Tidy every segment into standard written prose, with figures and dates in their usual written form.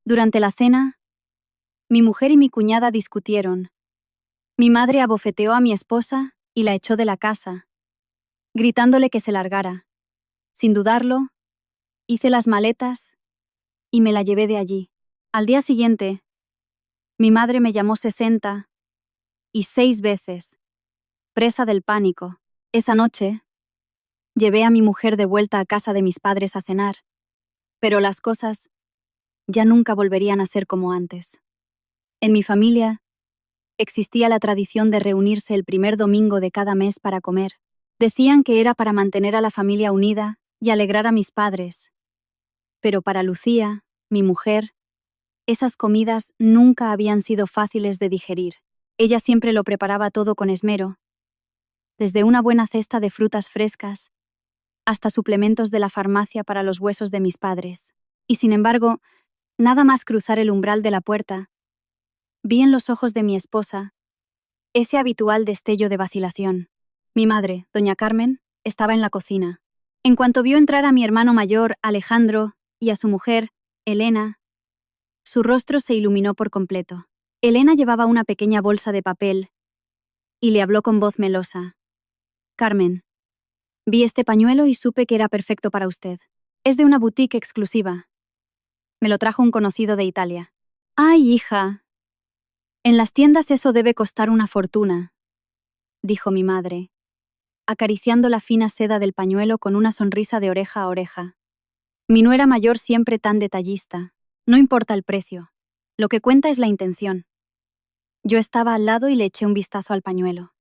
Durante la cena, mi mujer y mi cuñada discutieron. Mi madre abofeteó a mi esposa y la echó de la casa, gritándole que se largara. Sin dudarlo, hice las maletas y me la llevé de allí. Al día siguiente, mi madre me llamó 66 veces, presa del pánico. Esa noche, llevé a mi mujer de vuelta a casa de mis padres a cenar, pero las cosas ya nunca volverían a ser como antes. En mi familia, existía la tradición de reunirse el primer domingo de cada mes para comer. Decían que era para mantener a la familia unida y alegrar a mis padres. Pero para Lucía, mi mujer, esas comidas nunca habían sido fáciles de digerir. Ella siempre lo preparaba todo con esmero, desde una buena cesta de frutas frescas hasta suplementos de la farmacia para los huesos de mis padres. Y sin embargo, nada más cruzar el umbral de la puerta, vi en los ojos de mi esposa ese habitual destello de vacilación. Mi madre, doña Carmen, estaba en la cocina. En cuanto vio entrar a mi hermano mayor, Alejandro, y a su mujer, Elena, su rostro se iluminó por completo. Elena llevaba una pequeña bolsa de papel y le habló con voz melosa. Carmen, vi este pañuelo y supe que era perfecto para usted. Es de una boutique exclusiva. Me lo trajo un conocido de Italia. ¡Ay, hija! En las tiendas eso debe costar una fortuna, dijo mi madre, acariciando la fina seda del pañuelo con una sonrisa de oreja a oreja. Mi nuera mayor siempre tan detallista. No importa el precio. Lo que cuenta es la intención. Yo estaba al lado y le eché un vistazo al pañuelo.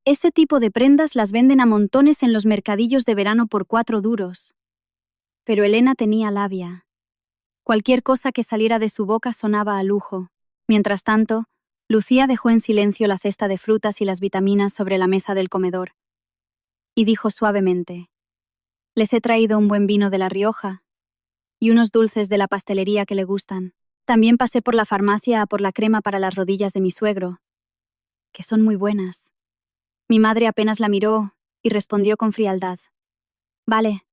Ese tipo de prendas las venden a montones en los mercadillos de verano por 4 duros. Pero Elena tenía labia. Cualquier cosa que saliera de su boca sonaba a lujo. Mientras tanto, Lucía dejó en silencio la cesta de frutas y las vitaminas sobre la mesa del comedor. Y dijo suavemente: les he traído un buen vino de La Rioja y unos dulces de la pastelería que le gustan. También pasé por la farmacia a por la crema para las rodillas de mi suegro, que son muy buenas. Mi madre apenas la miró y respondió con frialdad: vale,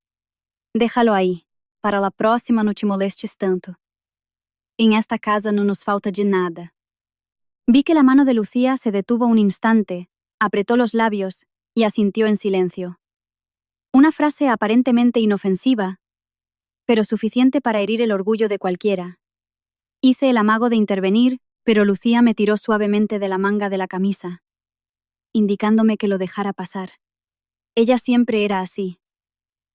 déjalo ahí. Para la próxima no te molestes tanto. En esta casa no nos falta de nada. Vi que la mano de Lucía se detuvo un instante, apretó los labios y asintió en silencio. Una frase aparentemente inofensiva, pero suficiente para herir el orgullo de cualquiera. Hice el amago de intervenir, pero Lucía me tiró suavemente de la manga de la camisa, indicándome que lo dejara pasar. Ella siempre era así.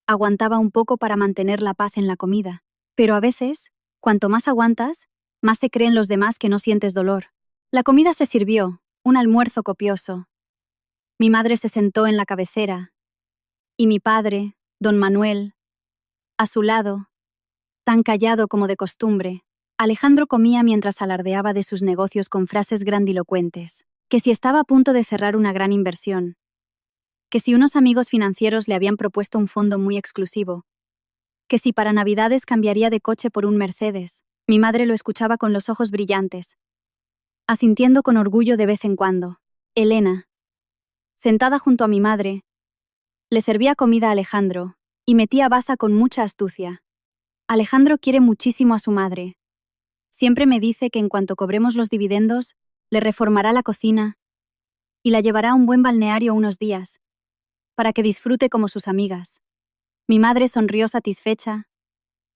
Aguantaba un poco para mantener la paz en la comida, pero a veces, cuanto más aguantas, más se creen los demás que no sientes dolor. La comida se sirvió, un almuerzo copioso. Mi madre se sentó en la cabecera, y mi padre, don Manuel, a su lado, tan callado como de costumbre. Alejandro comía mientras alardeaba de sus negocios con frases grandilocuentes, que si estaba a punto de cerrar una gran inversión, que si unos amigos financieros le habían propuesto un fondo muy exclusivo, que si para Navidades cambiaría de coche por un Mercedes. Mi madre lo escuchaba con los ojos brillantes, asintiendo con orgullo de vez en cuando. Elena, sentada junto a mi madre, le servía comida a Alejandro, y metía baza con mucha astucia. Alejandro quiere muchísimo a su madre. Siempre me dice que en cuanto cobremos los dividendos, le reformará la cocina y la llevará a un buen balneario unos días, para que disfrute como sus amigas. Mi madre sonrió satisfecha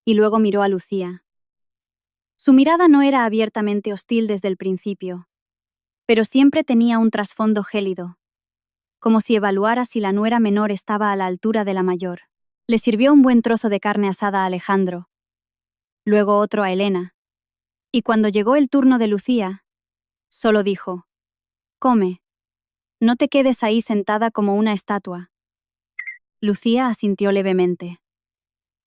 y luego miró a Lucía. Su mirada no era abiertamente hostil desde el principio, pero siempre tenía un trasfondo gélido, como si evaluara si la nuera menor estaba a la altura de la mayor. Le sirvió un buen trozo de carne asada a Alejandro, luego otro a Elena, y cuando llegó el turno de Lucía, solo dijo: come, no te quedes ahí sentada como una estatua. Lucía asintió levemente.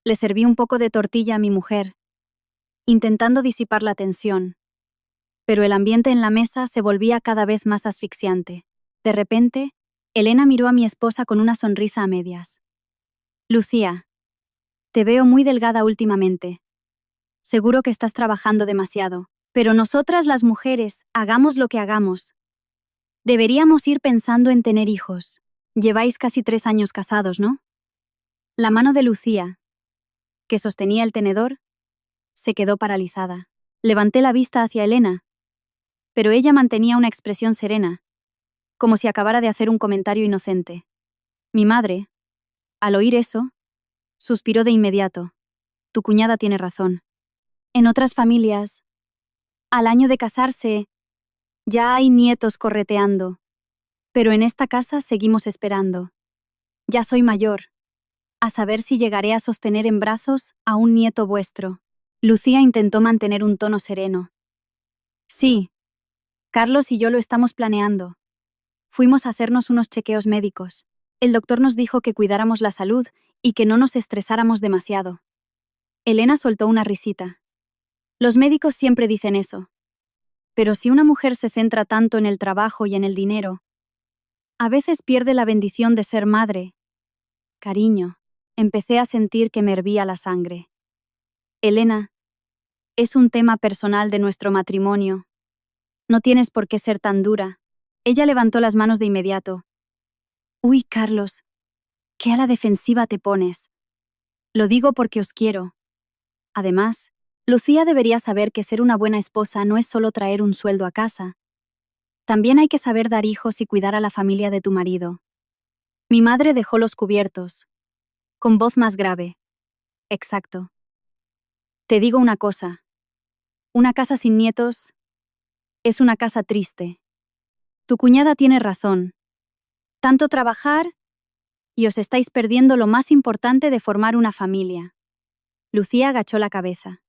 Le serví un poco de tortilla a mi mujer, intentando disipar la tensión, pero el ambiente en la mesa se volvía cada vez más asfixiante. De repente, Elena miró a mi esposa con una sonrisa a medias. Lucía, te veo muy delgada últimamente. Seguro que estás trabajando demasiado, pero nosotras las mujeres, hagamos lo que hagamos, deberíamos ir pensando en tener hijos. Lleváis casi 3 años casados, ¿no? La mano de Lucía, que sostenía el tenedor, se quedó paralizada. Levanté la vista hacia Elena, pero ella mantenía una expresión serena, como si acabara de hacer un comentario inocente. Mi madre, al oír eso, suspiró de inmediato. Tu cuñada tiene razón. En otras familias, al año de casarse, ya hay nietos correteando. Pero en esta casa seguimos esperando. Ya soy mayor. A saber si llegaré a sostener en brazos a un nieto vuestro. Lucía intentó mantener un tono sereno. Sí, Carlos y yo lo estamos planeando. Fuimos a hacernos unos chequeos médicos. El doctor nos dijo que cuidáramos la salud y que no nos estresáramos demasiado. Elena soltó una risita. Los médicos siempre dicen eso. Pero si una mujer se centra tanto en el trabajo y en el dinero, a veces pierde la bendición de ser madre. Cariño, empecé a sentir que me hervía la sangre. Elena, es un tema personal de nuestro matrimonio. No tienes por qué ser tan dura. Ella levantó las manos de inmediato. Uy, Carlos, ¿qué a la defensiva te pones? Lo digo porque os quiero. Además, Lucía debería saber que ser una buena esposa no es solo traer un sueldo a casa. También hay que saber dar hijos y cuidar a la familia de tu marido. Mi madre dejó los cubiertos, con voz más grave. Exacto. Te digo una cosa. Una casa sin nietos es una casa triste. Tu cuñada tiene razón. Tanto trabajar y os estáis perdiendo lo más importante de formar una familia. Lucía agachó la cabeza.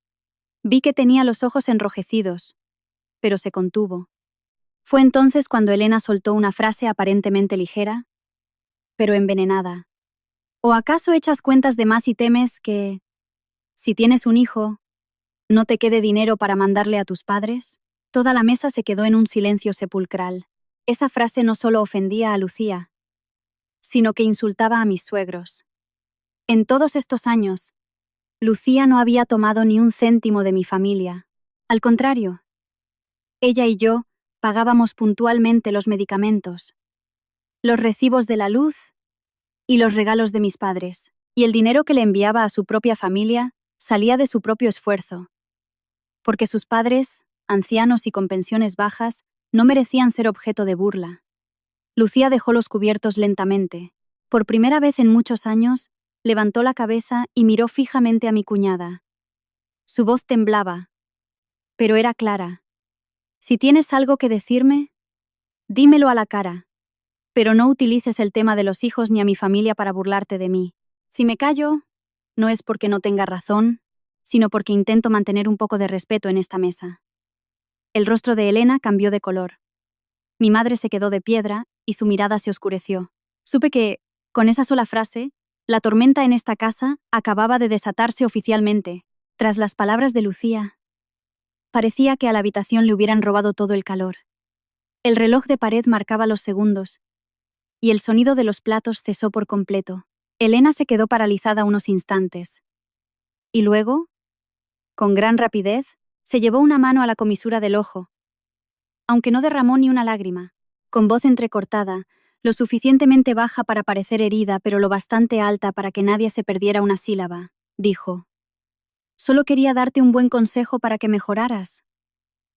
Vi que tenía los ojos enrojecidos, pero se contuvo. Fue entonces cuando Elena soltó una frase aparentemente ligera, pero envenenada. ¿O acaso echas cuentas de más y temes que, si tienes un hijo, no te quede dinero para mandarle a tus padres? Toda la mesa se quedó en un silencio sepulcral. Esa frase no solo ofendía a Lucía, sino que insultaba a mis suegros. En todos estos años, Lucía no había tomado ni un céntimo de mi familia. Al contrario, ella y yo pagábamos puntualmente los medicamentos, los recibos de la luz y los regalos de mis padres, y el dinero que le enviaba a su propia familia salía de su propio esfuerzo, porque sus padres, ancianos y con pensiones bajas, no merecían ser objeto de burla. Lucía dejó los cubiertos lentamente. Por primera vez en muchos años, levantó la cabeza y miró fijamente a mi cuñada. Su voz temblaba, pero era clara. Si tienes algo que decirme, dímelo a la cara, pero no utilices el tema de los hijos ni a mi familia para burlarte de mí. Si me callo, no es porque no tenga razón, sino porque intento mantener un poco de respeto en esta mesa. El rostro de Elena cambió de color. Mi madre se quedó de piedra y su mirada se oscureció. Supe que, con esa sola frase, la tormenta en esta casa acababa de desatarse oficialmente. Tras las palabras de Lucía, parecía que a la habitación le hubieran robado todo el calor. El reloj de pared marcaba los segundos, y el sonido de los platos cesó por completo. Elena se quedó paralizada unos instantes. Y luego, con gran rapidez, se llevó una mano a la comisura del ojo, aunque no derramó ni una lágrima. Con voz entrecortada, lo suficientemente baja para parecer herida, pero lo bastante alta para que nadie se perdiera una sílaba, dijo. Solo quería darte un buen consejo para que mejoraras.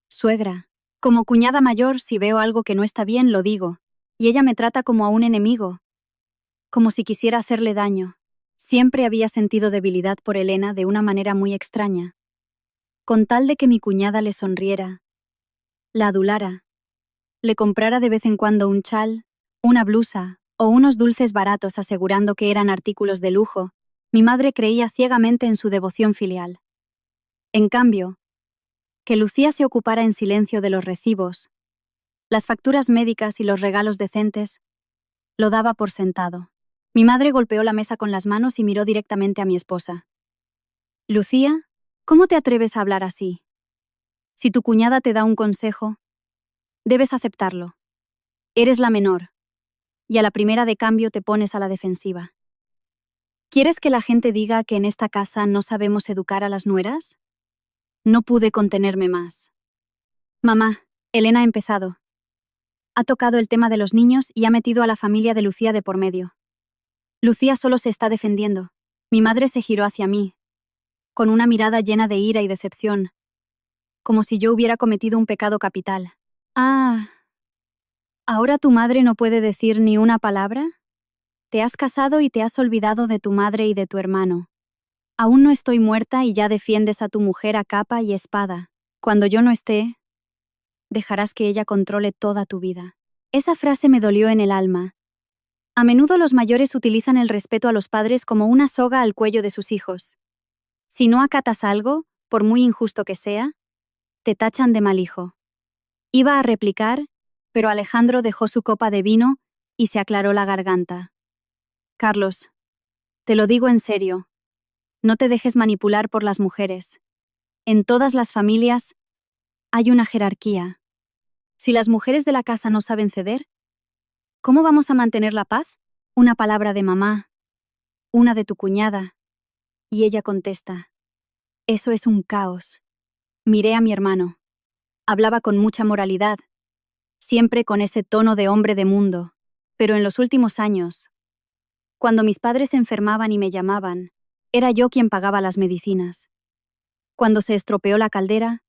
Suegra, como cuñada mayor, si veo algo que no está bien, lo digo, y ella me trata como a un enemigo, como si quisiera hacerle daño. Siempre había sentido debilidad por Elena de una manera muy extraña. Con tal de que mi cuñada le sonriera, la adulara, le comprara de vez en cuando un chal, una blusa o unos dulces baratos asegurando que eran artículos de lujo, mi madre creía ciegamente en su devoción filial. En cambio, que Lucía se ocupara en silencio de los recibos, las facturas médicas y los regalos decentes, lo daba por sentado. Mi madre golpeó la mesa con las manos y miró directamente a mi esposa. Lucía, ¿cómo te atreves a hablar así? Si tu cuñada te da un consejo, debes aceptarlo. Eres la menor, y a la primera de cambio te pones a la defensiva. ¿Quieres que la gente diga que en esta casa no sabemos educar a las nueras? No pude contenerme más. Mamá, Elena ha empezado. Ha tocado el tema de los niños y ha metido a la familia de Lucía de por medio. Lucía solo se está defendiendo. Mi madre se giró hacia mí, con una mirada llena de ira y decepción, como si yo hubiera cometido un pecado capital. Ah, ¿ahora tu madre no puede decir ni una palabra? Te has casado y te has olvidado de tu madre y de tu hermano. Aún no estoy muerta y ya defiendes a tu mujer a capa y espada. Cuando yo no esté, dejarás que ella controle toda tu vida. Esa frase me dolió en el alma. A menudo los mayores utilizan el respeto a los padres como una soga al cuello de sus hijos. Si no acatas algo, por muy injusto que sea, te tachan de mal hijo. Iba a replicar, pero Alejandro dejó su copa de vino y se aclaró la garganta. Carlos, te lo digo en serio, no te dejes manipular por las mujeres. En todas las familias hay una jerarquía. Si las mujeres de la casa no saben ceder, ¿cómo vamos a mantener la paz? Una palabra de mamá, una de tu cuñada, y ella contesta. Eso es un caos. Miré a mi hermano. Hablaba con mucha moralidad, siempre con ese tono de hombre de mundo, pero en los últimos años, cuando mis padres se enfermaban y me llamaban, era yo quien pagaba las medicinas. Cuando se estropeó la caldera,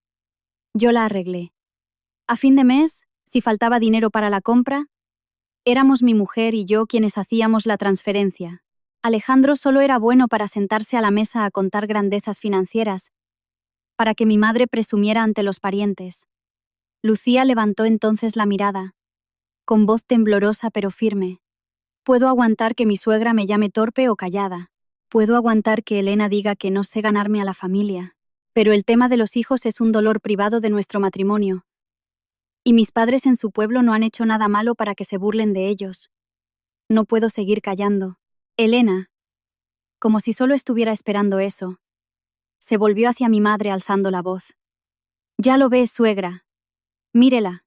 yo la arreglé. A fin de mes, si faltaba dinero para la compra, éramos mi mujer y yo quienes hacíamos la transferencia. Alejandro solo era bueno para sentarse a la mesa a contar grandezas financieras, para que mi madre presumiera ante los parientes. Lucía levantó entonces la mirada, con voz temblorosa pero firme. Puedo aguantar que mi suegra me llame torpe o callada. Puedo aguantar que Elena diga que no sé ganarme a la familia. Pero el tema de los hijos es un dolor privado de nuestro matrimonio. Y mis padres en su pueblo no han hecho nada malo para que se burlen de ellos. No puedo seguir callando. Elena, como si solo estuviera esperando eso, se volvió hacia mi madre alzando la voz. Ya lo ves, suegra. Mírela.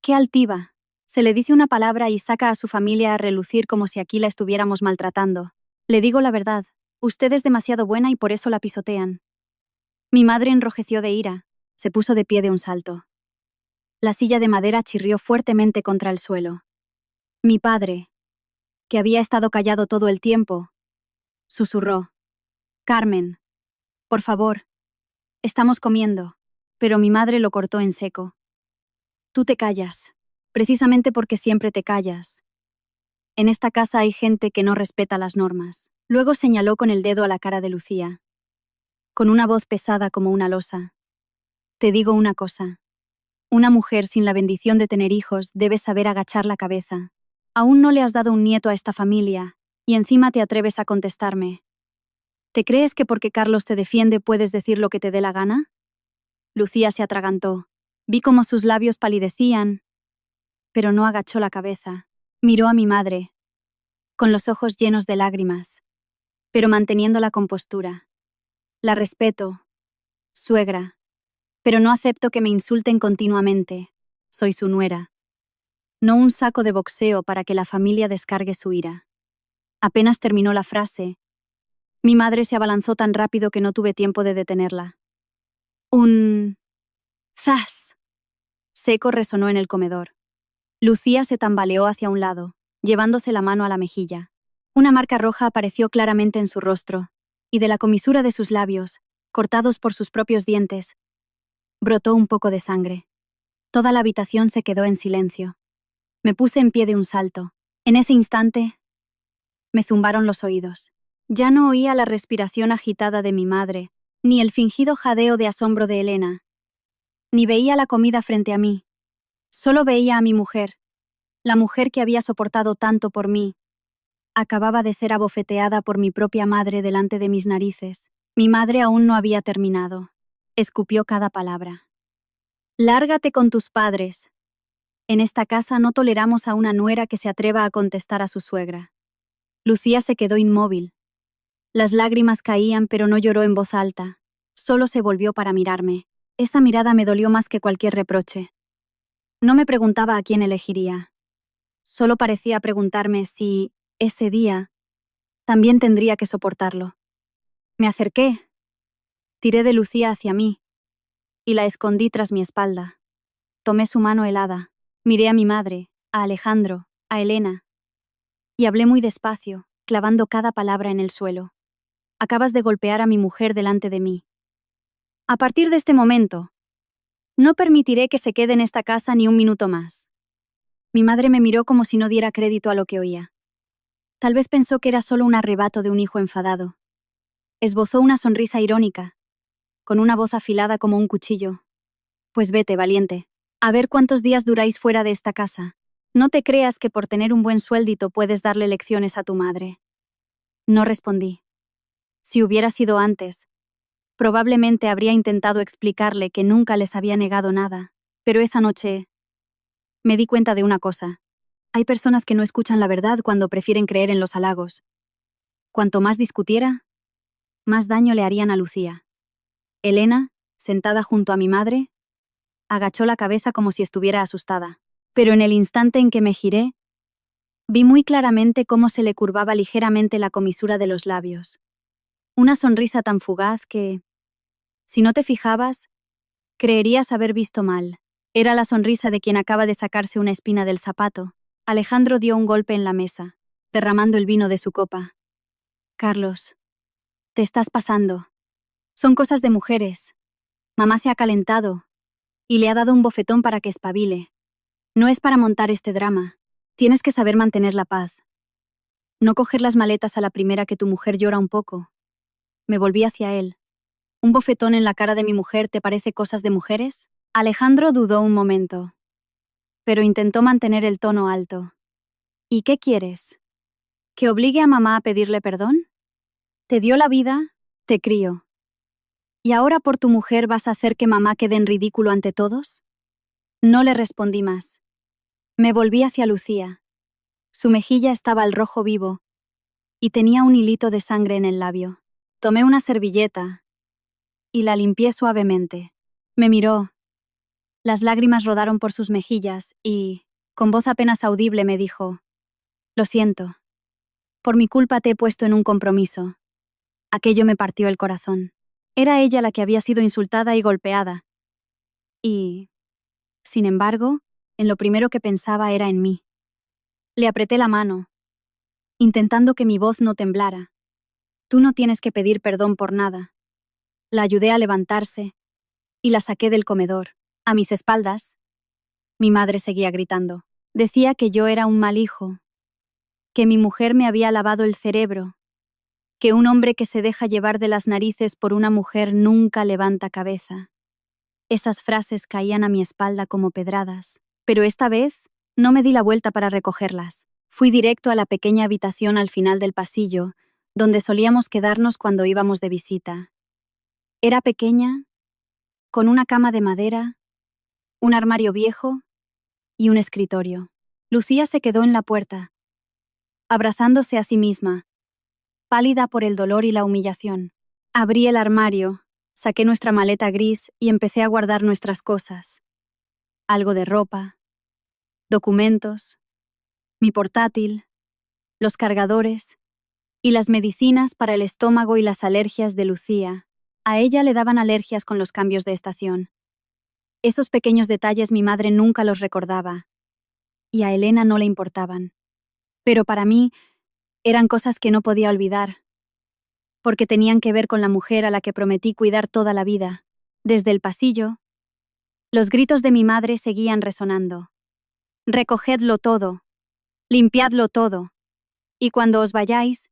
Qué altiva. Se le dice una palabra y saca a su familia a relucir como si aquí la estuviéramos maltratando. Le digo la verdad, usted es demasiado buena y por eso la pisotean. Mi madre enrojeció de ira, se puso de pie de un salto. La silla de madera chirrió fuertemente contra el suelo. Mi padre, que había estado callado todo el tiempo, susurró. Carmen, por favor, estamos comiendo. Pero mi madre lo cortó en seco. Tú te callas, precisamente porque siempre te callas. En esta casa hay gente que no respeta las normas. Luego señaló con el dedo a la cara de Lucía, con una voz pesada como una losa. Te digo una cosa. Una mujer sin la bendición de tener hijos debe saber agachar la cabeza. Aún no le has dado un nieto a esta familia, y encima te atreves a contestarme. ¿Te crees que porque Carlos te defiende puedes decir lo que te dé la gana? Lucía se atragantó. Vi cómo sus labios palidecían, pero no agachó la cabeza. Miró a mi madre, con los ojos llenos de lágrimas, pero manteniendo la compostura. La respeto, suegra, pero no acepto que me insulten continuamente. Soy su nuera. No un saco de boxeo para que la familia descargue su ira. Apenas terminó la frase, mi madre se abalanzó tan rápido que no tuve tiempo de detenerla. Un zas seco resonó en el comedor. Lucía se tambaleó hacia un lado, llevándose la mano a la mejilla. Una marca roja apareció claramente en su rostro, y de la comisura de sus labios, cortados por sus propios dientes, brotó un poco de sangre. Toda la habitación se quedó en silencio. Me puse en pie de un salto. En ese instante, me zumbaron los oídos. Ya no oía la respiración agitada de mi madre, ni el fingido jadeo de asombro de Elena, ni veía la comida frente a mí. Solo veía a mi mujer, la mujer que había soportado tanto por mí. Acababa de ser abofeteada por mi propia madre delante de mis narices. Mi madre aún no había terminado. Escupió cada palabra. Lárgate con tus padres. En esta casa no toleramos a una nuera que se atreva a contestar a su suegra. Lucía se quedó inmóvil. Las lágrimas caían, pero no lloró en voz alta. Solo se volvió para mirarme. Esa mirada me dolió más que cualquier reproche. No me preguntaba a quién elegiría. Solo parecía preguntarme si, ese día, también tendría que soportarlo. Me acerqué. Tiré de Lucía hacia mí y la escondí tras mi espalda. Tomé su mano helada. Miré a mi madre, a Alejandro, a Elena, y hablé muy despacio, clavando cada palabra en el suelo. Acabas de golpear a mi mujer delante de mí. A partir de este momento, No permitiré que se quede en esta casa ni un minuto más. Mi madre me miró como si no diera crédito a lo que oía. Tal vez pensó que era solo un arrebato de un hijo enfadado. Esbozó una sonrisa irónica, con una voz afilada como un cuchillo. Pues vete, valiente. A ver cuántos días duráis fuera de esta casa. No te creas que por tener un buen sueldito puedes darle lecciones a tu madre. No respondí. Si hubiera sido antes, probablemente habría intentado explicarle que nunca les había negado nada, pero esa noche me di cuenta de una cosa. Hay personas que no escuchan la verdad cuando prefieren creer en los halagos. Cuanto más discutiera, más daño le harían a Lucía. Elena, sentada junto a mi madre, agachó la cabeza como si estuviera asustada. Pero en el instante en que me giré, vi muy claramente cómo se le curvaba ligeramente la comisura de los labios. Una sonrisa tan fugaz que, si no te fijabas, creerías haber visto mal. Era la sonrisa de quien acaba de sacarse una espina del zapato. Alejandro dio un golpe en la mesa, derramando el vino de su copa. Carlos, te estás pasando. Son cosas de mujeres. Mamá se ha calentado y le ha dado un bofetón para que espabile. No es para montar este drama. Tienes que saber mantener la paz. No coger las maletas a la primera que tu mujer llora un poco. Me volví hacia él. ¿Un bofetón en la cara de mi mujer te parece cosas de mujeres? Alejandro dudó un momento, pero intentó mantener el tono alto. ¿Y qué quieres? ¿Que obligue a mamá a pedirle perdón? Te dio la vida, te crió. ¿Y ahora por tu mujer vas a hacer que mamá quede en ridículo ante todos? No le respondí más. Me volví hacia Lucía. Su mejilla estaba al rojo vivo y tenía un hilito de sangre en el labio. Tomé una servilleta y la limpié suavemente. Me miró. Las lágrimas rodaron por sus mejillas y, con voz apenas audible, me dijo: «Lo siento. Por mi culpa te he puesto en un compromiso». Aquello me partió el corazón. Era ella la que había sido insultada y golpeada. Y, sin embargo, en lo primero que pensaba era en mí. Le apreté la mano, intentando que mi voz no temblara. «Tú no tienes que pedir perdón por nada». La ayudé a levantarse y la saqué del comedor. A mis espaldas, mi madre seguía gritando. Decía que yo era un mal hijo, que mi mujer me había lavado el cerebro, que un hombre que se deja llevar de las narices por una mujer nunca levanta cabeza. Esas frases caían a mi espalda como pedradas, pero esta vez no me di la vuelta para recogerlas. Fui directo a la pequeña habitación al final del pasillo, donde solíamos quedarnos cuando íbamos de visita. Era pequeña, con una cama de madera, un armario viejo y un escritorio. Lucía se quedó en la puerta, abrazándose a sí misma, pálida por el dolor y la humillación. Abrí el armario, saqué nuestra maleta gris y empecé a guardar nuestras cosas. Algo de ropa, documentos, mi portátil, los cargadores y las medicinas para el estómago y las alergias de Lucía. A ella le daban alergias con los cambios de estación. Esos pequeños detalles mi madre nunca los recordaba, y a Elena no le importaban. Pero para mí, eran cosas que no podía olvidar, porque tenían que ver con la mujer a la que prometí cuidar toda la vida. Desde el pasillo, los gritos de mi madre seguían resonando. «Recogedlo todo, limpiadlo todo, y cuando os vayáis,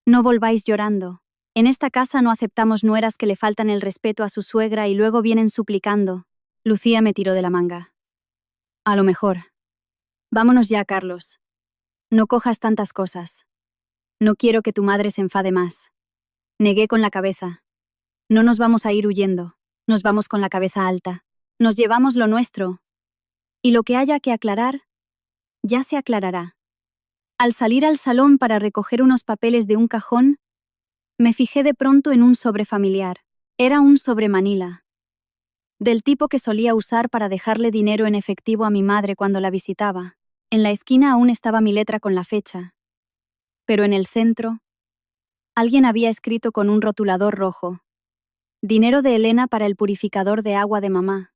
no volváis llorando. En esta casa no aceptamos nueras que le faltan el respeto a su suegra y luego vienen suplicando». Lucía me tiró de la manga. «A lo mejor. Vámonos ya, Carlos. No cojas tantas cosas. No quiero que tu madre se enfade más». Negué con la cabeza. «No nos vamos a ir huyendo. Nos vamos con la cabeza alta. Nos llevamos lo nuestro. Y lo que haya que aclarar, ya se aclarará». Al salir al salón para recoger unos papeles de un cajón, me fijé de pronto en un sobre familiar. Era un sobre Manila, del tipo que solía usar para dejarle dinero en efectivo a mi madre cuando la visitaba. En la esquina aún estaba mi letra con la fecha, pero en el centro, alguien había escrito con un rotulador rojo: «Dinero de Elena para el purificador de agua de mamá».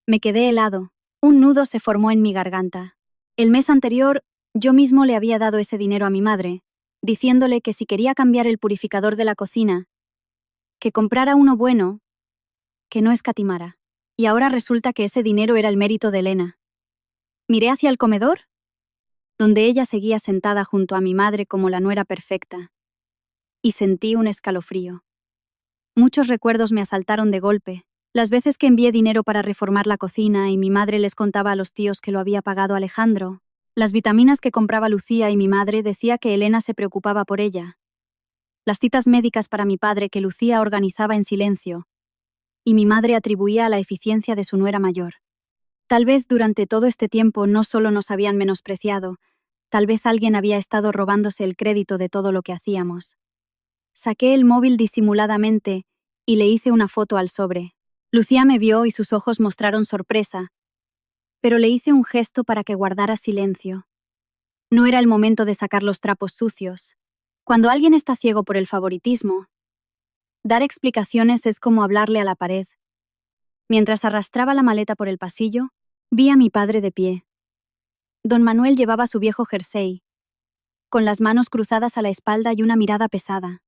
Me quedé helado. Un nudo se formó en mi garganta. El mes anterior, yo mismo le había dado ese dinero a mi madre, diciéndole que si quería cambiar el purificador de la cocina, que comprara uno bueno, que no escatimara. Y ahora resulta que ese dinero era el mérito de Elena. Miré hacia el comedor, donde ella seguía sentada junto a mi madre como la nuera perfecta, y sentí un escalofrío. Muchos recuerdos me asaltaron de golpe. Las veces que envié dinero para reformar la cocina y mi madre les contaba a los tíos que lo había pagado Alejandro. Las vitaminas que compraba Lucía y mi madre decía que Elena se preocupaba por ella. Las citas médicas para mi padre que Lucía organizaba en silencio. Y mi madre atribuía a la eficiencia de su nuera mayor. Tal vez durante todo este tiempo no solo nos habían menospreciado, tal vez alguien había estado robándose el crédito de todo lo que hacíamos. Saqué el móvil disimuladamente y le hice una foto al sobre. Lucía me vio y sus ojos mostraron sorpresa, pero le hice un gesto para que guardara silencio. No era el momento de sacar los trapos sucios. Cuando alguien está ciego por el favoritismo, dar explicaciones es como hablarle a la pared. Mientras arrastraba la maleta por el pasillo, vi a mi padre de pie. Don Manuel llevaba su viejo jersey, con las manos cruzadas a la espalda y una mirada pesada.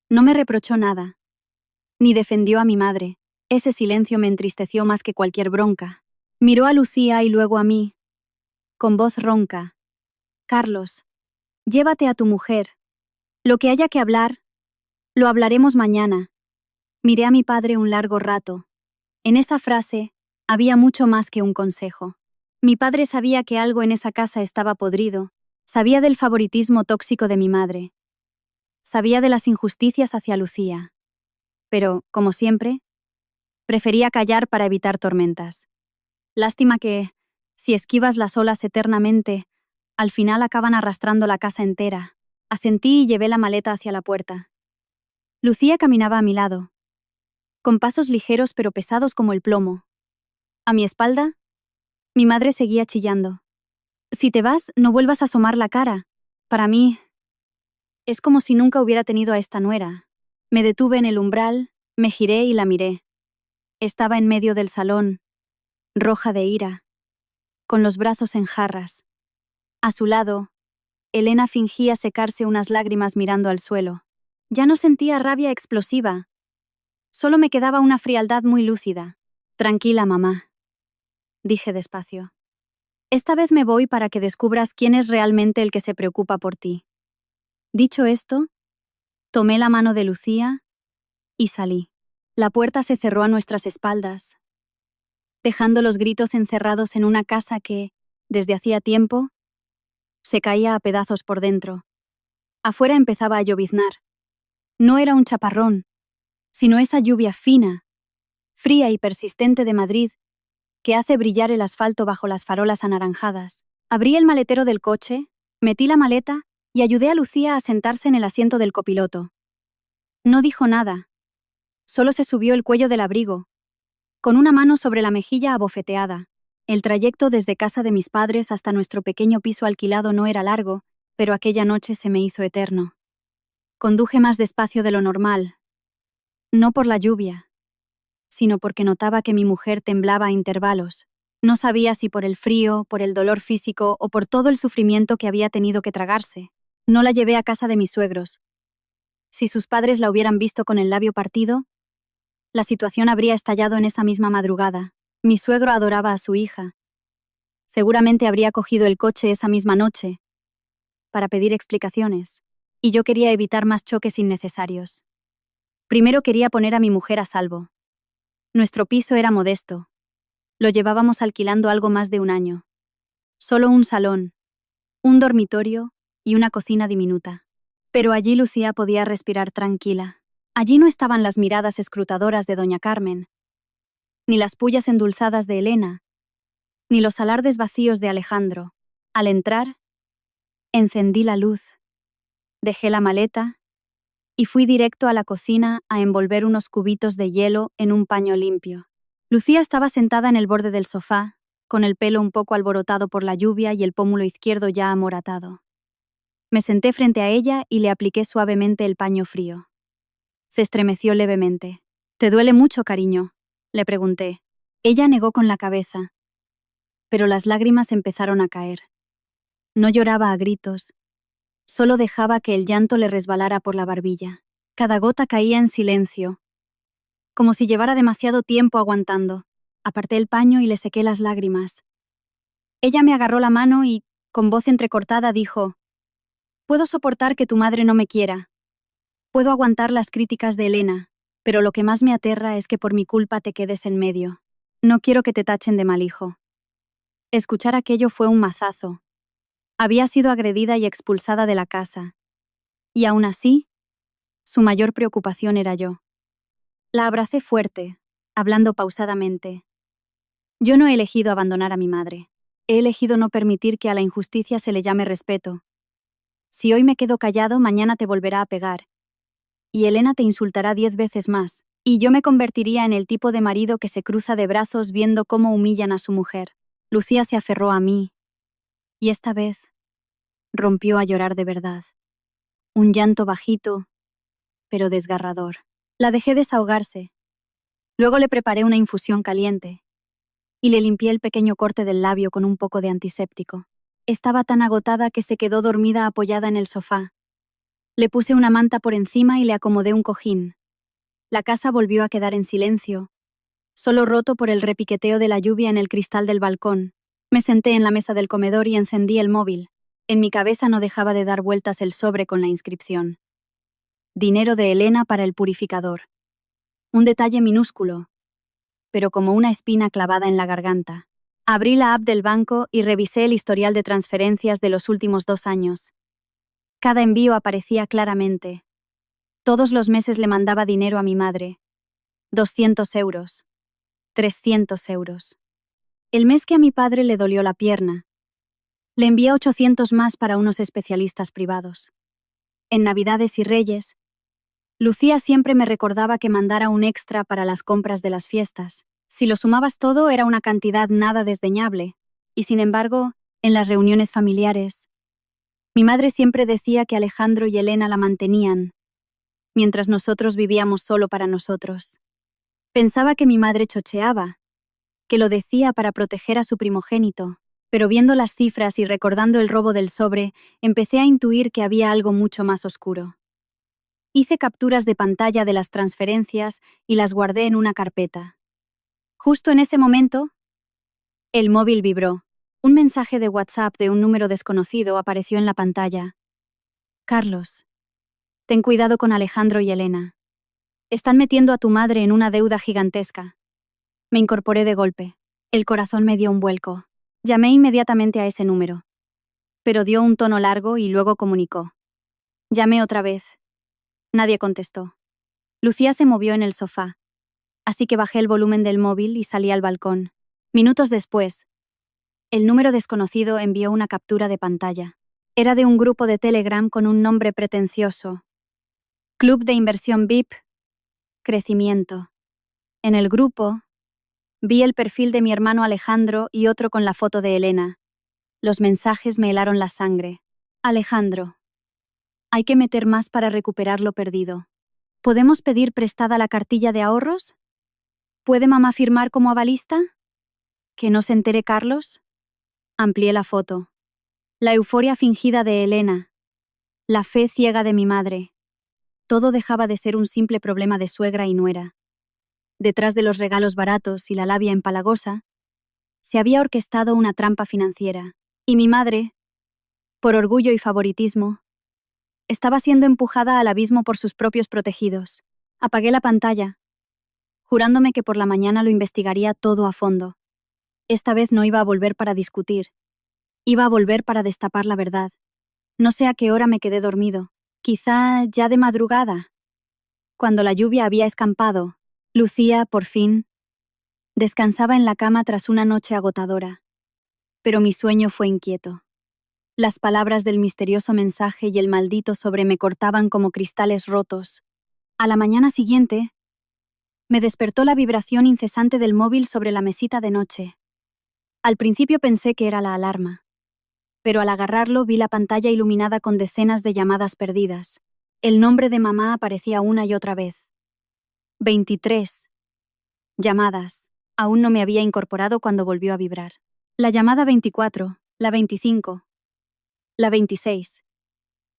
No me reprochó nada, ni defendió a mi madre. Ese silencio me entristeció más que cualquier bronca. Miró a Lucía y luego a mí, con voz ronca. Carlos, llévate a tu mujer. Lo que haya que hablar, lo hablaremos mañana. Miré a mi padre un largo rato. En esa frase había mucho más que un consejo. Mi padre sabía que algo en esa casa estaba podrido, sabía del favoritismo tóxico de mi madre, sabía de las injusticias hacia Lucía. Pero, como siempre, prefería callar para evitar tormentas. Lástima que, si esquivas las olas eternamente, al final acaban arrastrando la casa entera. Asentí y llevé la maleta hacia la puerta. Lucía caminaba a mi lado, con pasos ligeros pero pesados como el plomo. A mi espalda, mi madre seguía chillando. Si te vas, no vuelvas a asomar la cara. Para mí, es como si nunca hubiera tenido a esta nuera. Me detuve en el umbral, me giré y la miré. Estaba en medio del salón, roja de ira, con los brazos en jarras. A su lado, Elena fingía secarse unas lágrimas mirando al suelo. Ya no sentía rabia explosiva. Solo me quedaba una frialdad muy lúcida. Tranquila, mamá, dije despacio. Esta vez me voy para que descubras quién es realmente el que se preocupa por ti. Dicho esto, tomé la mano de Lucía y salí. La puerta se cerró a nuestras espaldas, dejando los gritos encerrados en una casa que, desde hacía tiempo, se caía a pedazos por dentro. Afuera empezaba a lloviznar. No era un chaparrón, sino esa lluvia fina, fría y persistente de Madrid, que hace brillar el asfalto bajo las farolas anaranjadas. Abrí el maletero del coche, metí la maleta y ayudé a Lucía a sentarse en el asiento del copiloto. No dijo nada. Solo se subió el cuello del abrigo, con una mano sobre la mejilla abofeteada. El trayecto desde casa de mis padres hasta nuestro pequeño piso alquilado no era largo, pero aquella noche se me hizo eterno. Conduje más despacio de lo normal, no por la lluvia, sino porque notaba que mi mujer temblaba a intervalos. No sabía si por el frío, por el dolor físico o por todo el sufrimiento que había tenido que tragarse. No la llevé a casa de mis suegros. Si sus padres la hubieran visto con el labio partido, la situación habría estallado en esa misma madrugada. Mi suegro adoraba a su hija. Seguramente habría cogido el coche esa misma noche para pedir explicaciones, y yo quería evitar más choques innecesarios. Primero quería poner a mi mujer a salvo. Nuestro piso era modesto. Lo llevábamos alquilando algo más de un año. Solo un salón, un dormitorio y una cocina diminuta. Pero allí Lucía podía respirar tranquila. Allí no estaban las miradas escrutadoras de doña Carmen, ni las pullas endulzadas de Elena, ni los alardes vacíos de Alejandro. Al entrar, encendí la luz, dejé la maleta y fui directo a la cocina a envolver unos cubitos de hielo en un paño limpio. Lucía estaba sentada en el borde del sofá, con el pelo un poco alborotado por la lluvia y el pómulo izquierdo ya amoratado. Me senté frente a ella y le apliqué suavemente el paño frío. Se estremeció levemente. ¿Te duele mucho, cariño?, le pregunté. Ella negó con la cabeza, pero las lágrimas empezaron a caer. No lloraba a gritos, solo dejaba que el llanto le resbalara por la barbilla. Cada gota caía en silencio, como si llevara demasiado tiempo aguantando. Aparté el paño y le sequé las lágrimas. Ella me agarró la mano y, con voz entrecortada, dijo: «Puedo soportar que tu madre no me quiera. Puedo aguantar las críticas de Elena, pero lo que más me aterra es que por mi culpa te quedes en medio. No quiero que te tachen de mal hijo». Escuchar aquello fue un mazazo. Había sido agredida y expulsada de la casa. Y aún así, su mayor preocupación era yo. La abracé fuerte, hablando pausadamente. Yo no he elegido abandonar a mi madre. He elegido no permitir que a la injusticia se le llame respeto. Si hoy me quedo callado, mañana te volverá a pegar. Y Elena te insultará 10 veces más. Y yo me convertiría en el tipo de marido que se cruza de brazos viendo cómo humillan a su mujer. Lucía se aferró a mí. Y esta vez rompió a llorar de verdad. Un llanto bajito, pero desgarrador. La dejé desahogarse. Luego le preparé una infusión caliente. Y le limpié el pequeño corte del labio con un poco de antiséptico. Estaba tan agotada que se quedó dormida apoyada en el sofá. Le puse una manta por encima y le acomodé un cojín. La casa volvió a quedar en silencio, solo roto por el repiqueteo de la lluvia en el cristal del balcón. Me senté en la mesa del comedor y encendí el móvil. En mi cabeza no dejaba de dar vueltas el sobre con la inscripción: dinero de Elena para el purificador. Un detalle minúsculo, pero como una espina clavada en la garganta. Abrí la app del banco y revisé el historial de transferencias de los últimos 2 años. Cada envío aparecía claramente. Todos los meses le mandaba dinero a mi madre. 200 euros. 300 euros. El mes que a mi padre le dolió la pierna, le envié 800 más para unos especialistas privados. En Navidades y Reyes, Lucía siempre me recordaba que mandara un extra para las compras de las fiestas. Si lo sumabas todo, era una cantidad nada desdeñable. Y sin embargo, en las reuniones familiares, mi madre siempre decía que Alejandro y Elena la mantenían, mientras nosotros vivíamos solo para nosotros. Pensaba que mi madre chocheaba, que lo decía para proteger a su primogénito, pero viendo las cifras y recordando el robo del sobre, empecé a intuir que había algo mucho más oscuro. Hice capturas de pantalla de las transferencias y las guardé en una carpeta. Justo en ese momento, el móvil vibró. Un mensaje de WhatsApp de un número desconocido apareció en la pantalla. «Carlos, ten cuidado con Alejandro y Elena. Están metiendo a tu madre en una deuda gigantesca». Me incorporé de golpe. El corazón me dio un vuelco. Llamé inmediatamente a ese número. Pero dio un tono largo y luego comunicó. Llamé otra vez. Nadie contestó. Lucía se movió en el sofá, así que bajé el volumen del móvil y salí al balcón. Minutos después, el número desconocido envió una captura de pantalla. Era de un grupo de Telegram con un nombre pretencioso: Club de Inversión VIP, Crecimiento. En el grupo, vi el perfil de mi hermano Alejandro y otro con la foto de Elena. Los mensajes me helaron la sangre. Alejandro: hay que meter más para recuperar lo perdido. ¿Podemos pedir prestada la cartilla de ahorros? ¿Puede mamá firmar como avalista? ¿Que no se entere Carlos? Amplié la foto. La euforia fingida de Elena. La fe ciega de mi madre. Todo dejaba de ser un simple problema de suegra y nuera. Detrás de los regalos baratos y la labia empalagosa, se había orquestado una trampa financiera. Y mi madre, por orgullo y favoritismo, estaba siendo empujada al abismo por sus propios protegidos. Apagué la pantalla, jurándome que por la mañana lo investigaría todo a fondo. Esta vez no iba a volver para discutir. Iba a volver para destapar la verdad. No sé a qué hora me quedé dormido. Quizá ya de madrugada. Cuando la lluvia había escampado, Lucía, por fin, descansaba en la cama tras una noche agotadora. Pero mi sueño fue inquieto. Las palabras del misterioso mensaje y el maldito sobre me cortaban como cristales rotos. A la mañana siguiente, me despertó la vibración incesante del móvil sobre la mesita de noche. Al principio pensé que era la alarma, pero al agarrarlo vi la pantalla iluminada con decenas de llamadas perdidas. El nombre de mamá aparecía una y otra vez. 23 llamadas. Aún no me había incorporado cuando volvió a vibrar. La llamada 24, la 25, la 26.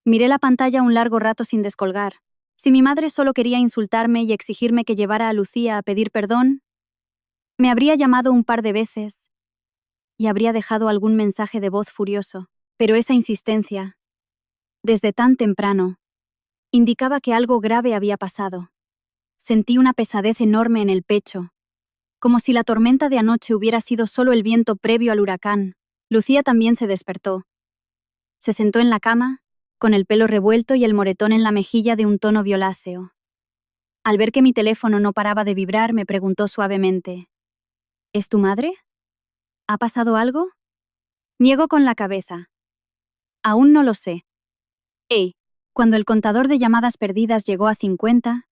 Miré la pantalla un largo rato sin descolgar. Si mi madre solo quería insultarme y exigirme que llevara a Lucía a pedir perdón, Me habría llamado un par de veces y habría dejado algún mensaje de voz furioso, pero esa insistencia, desde tan temprano, indicaba que algo grave había pasado. Sentí una pesadez enorme en el pecho, como si la tormenta de anoche hubiera sido solo el viento previo al huracán. Lucía también se despertó. Se sentó en la cama, con el pelo revuelto y el moretón en la mejilla de un tono violáceo. Al ver que mi teléfono no paraba de vibrar, me preguntó suavemente: ¿Es tu madre? ¿Ha pasado algo? Niego con la cabeza. Aún no lo sé. Hey, cuando el contador de llamadas perdidas llegó a 50,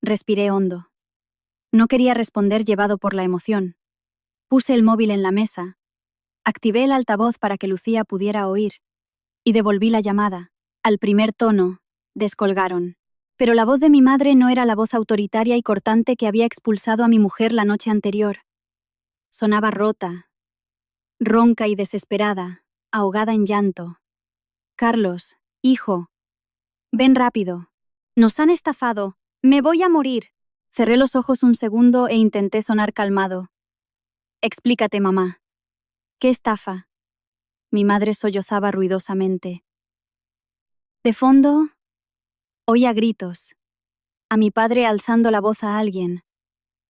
respiré hondo. No quería responder llevado por la emoción. Puse el móvil en la mesa, activé el altavoz para que Lucía pudiera oír, y devolví la llamada. Al primer tono, descolgaron. Pero la voz de mi madre no era la voz autoritaria y cortante que había expulsado a mi mujer la noche anterior. Sonaba rota, ronca y desesperada, ahogada en llanto. Carlos, hijo, ven rápido. Nos han estafado. Me voy a morir. Cerré los ojos un segundo e intenté sonar calmado. Explícate, mamá. ¿Qué estafa? Mi madre sollozaba ruidosamente. De fondo, oía gritos. A mi padre alzando la voz a alguien.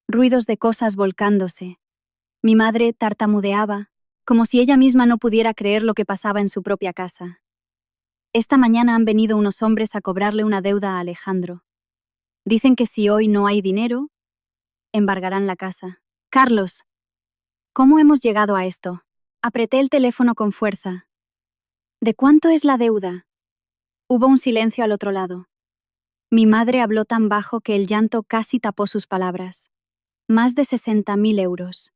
Ruidos de cosas volcándose. Mi madre tartamudeaba, como si ella misma no pudiera creer lo que pasaba en su propia casa. Esta mañana han venido unos hombres a cobrarle una deuda a Alejandro. Dicen que si hoy no hay dinero, embargarán la casa. Carlos, ¿cómo hemos llegado a esto? Apreté el teléfono con fuerza. ¿De cuánto es la deuda? Hubo un silencio al otro lado. Mi madre habló tan bajo que el llanto casi tapó sus palabras. Más de 60.000 euros.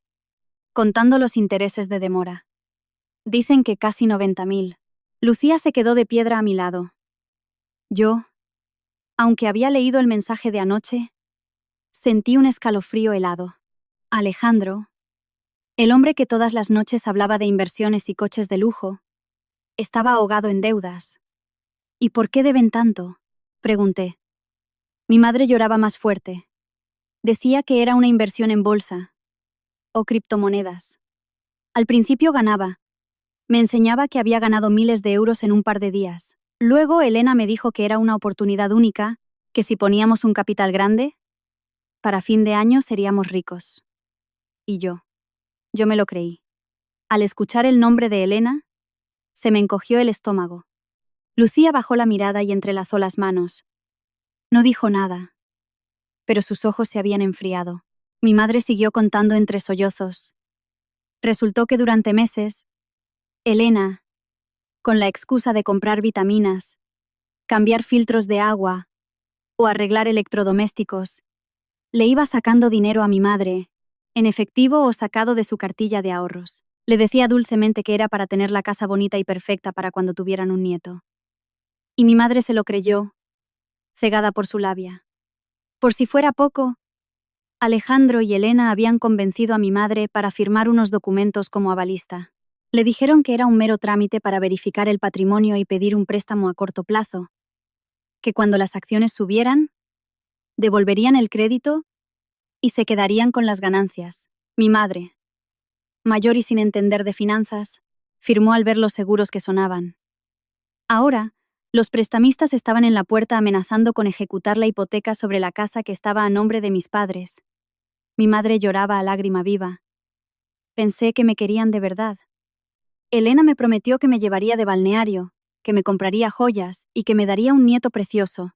Contando los intereses de demora. Dicen que casi 90.000. Lucía se quedó de piedra a mi lado. Yo, aunque había leído el mensaje de anoche, sentí un escalofrío helado. Alejandro, el hombre que todas las noches hablaba de inversiones y coches de lujo, estaba ahogado en deudas. ¿Y por qué deben tanto?, pregunté. Mi madre lloraba más fuerte. Decía que era una inversión en bolsa o criptomonedas. Al principio ganaba. Me enseñaba que había ganado miles de euros en un par de días. Luego Elena me dijo que era una oportunidad única, que si poníamos un capital grande, para fin de año seríamos ricos. Y yo me lo creí. Al escuchar el nombre de Elena, se me encogió el estómago. Lucía bajó la mirada y entrelazó las manos. No dijo nada, pero sus ojos se habían enfriado. Mi madre siguió contando entre sollozos. Resultó que durante meses, Elena, con la excusa de comprar vitaminas, cambiar filtros de agua o arreglar electrodomésticos, le iba sacando dinero a mi madre, en efectivo o sacado de su cartilla de ahorros. Le decía dulcemente que era para tener la casa bonita y perfecta para cuando tuvieran un nieto. Y mi madre se lo creyó, cegada por su labia. Por si fuera poco, Alejandro y Elena habían convencido a mi madre para firmar unos documentos como avalista. Le dijeron que era un mero trámite para verificar el patrimonio y pedir un préstamo a corto plazo, que cuando las acciones subieran, devolverían el crédito y se quedarían con las ganancias. Mi madre, mayor y sin entender de finanzas, firmó al ver los seguros que sonaban. Ahora, los prestamistas estaban en la puerta amenazando con ejecutar la hipoteca sobre la casa que estaba a nombre de mis padres. Mi madre lloraba a lágrima viva. Pensé que me querían de verdad. Elena me prometió que me llevaría de balneario, que me compraría joyas y que me daría un nieto precioso.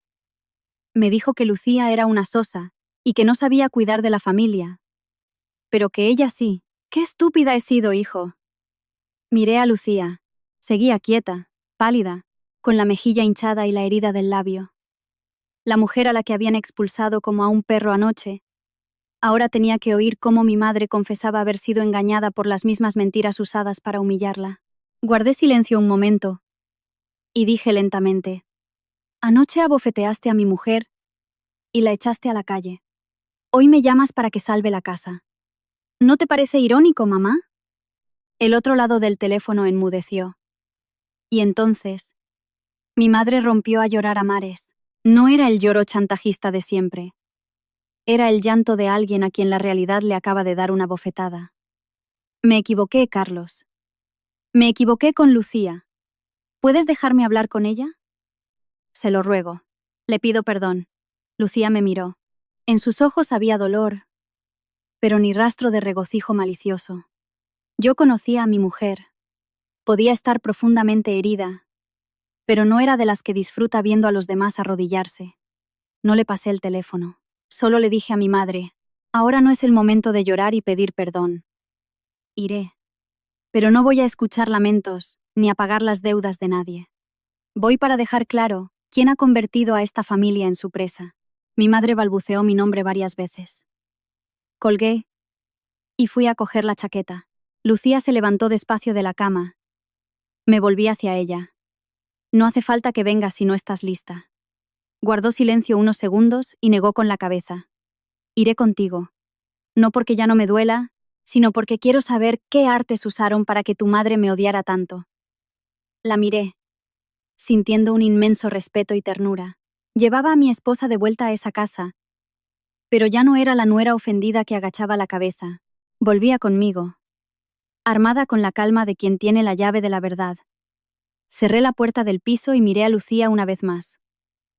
Me dijo que Lucía era una sosa y que no sabía cuidar de la familia. Pero que ella sí. ¡Qué estúpida he sido, hijo! Miré a Lucía. Seguía quieta, pálida, con la mejilla hinchada y la herida del labio. La mujer a la que habían expulsado como a un perro anoche, ahora tenía que oír cómo mi madre confesaba haber sido engañada por las mismas mentiras usadas para humillarla. Guardé silencio un momento y dije lentamente: anoche abofeteaste a mi mujer y la echaste a la calle. Hoy me llamas para que salve la casa. ¿No te parece irónico, mamá? El otro lado del teléfono enmudeció. Y entonces, mi madre rompió a llorar a mares. No era el lloro chantajista de siempre. Era el llanto de alguien a quien la realidad le acaba de dar una bofetada. Me equivoqué, Carlos. Me equivoqué con Lucía. ¿Puedes dejarme hablar con ella? Se lo ruego. Le pido perdón. Lucía me miró. En sus ojos había dolor, pero ni rastro de regocijo malicioso. Yo conocía a mi mujer. Podía estar profundamente herida, pero no era de las que disfruta viendo a los demás arrodillarse. No le pasé el teléfono. Solo le dije a mi madre, ahora no es el momento de llorar y pedir perdón. Iré. Pero no voy a escuchar lamentos, ni a pagar las deudas de nadie. Voy para dejar claro quién ha convertido a esta familia en su presa. Mi madre balbuceó mi nombre varias veces. Colgué y fui a coger la chaqueta. Lucía se levantó despacio de la cama. Me volví hacia ella. No hace falta que vengas si no estás lista. Guardó silencio unos segundos y negó con la cabeza. Iré contigo. No porque ya no me duela, sino porque quiero saber qué artes usaron para que tu madre me odiara tanto. La miré, sintiendo un inmenso respeto y ternura. Llevaba a mi esposa de vuelta a esa casa, pero ya no era la nuera ofendida que agachaba la cabeza. Volvía conmigo, armada con la calma de quien tiene la llave de la verdad. Cerré la puerta del piso y miré a Lucía una vez más.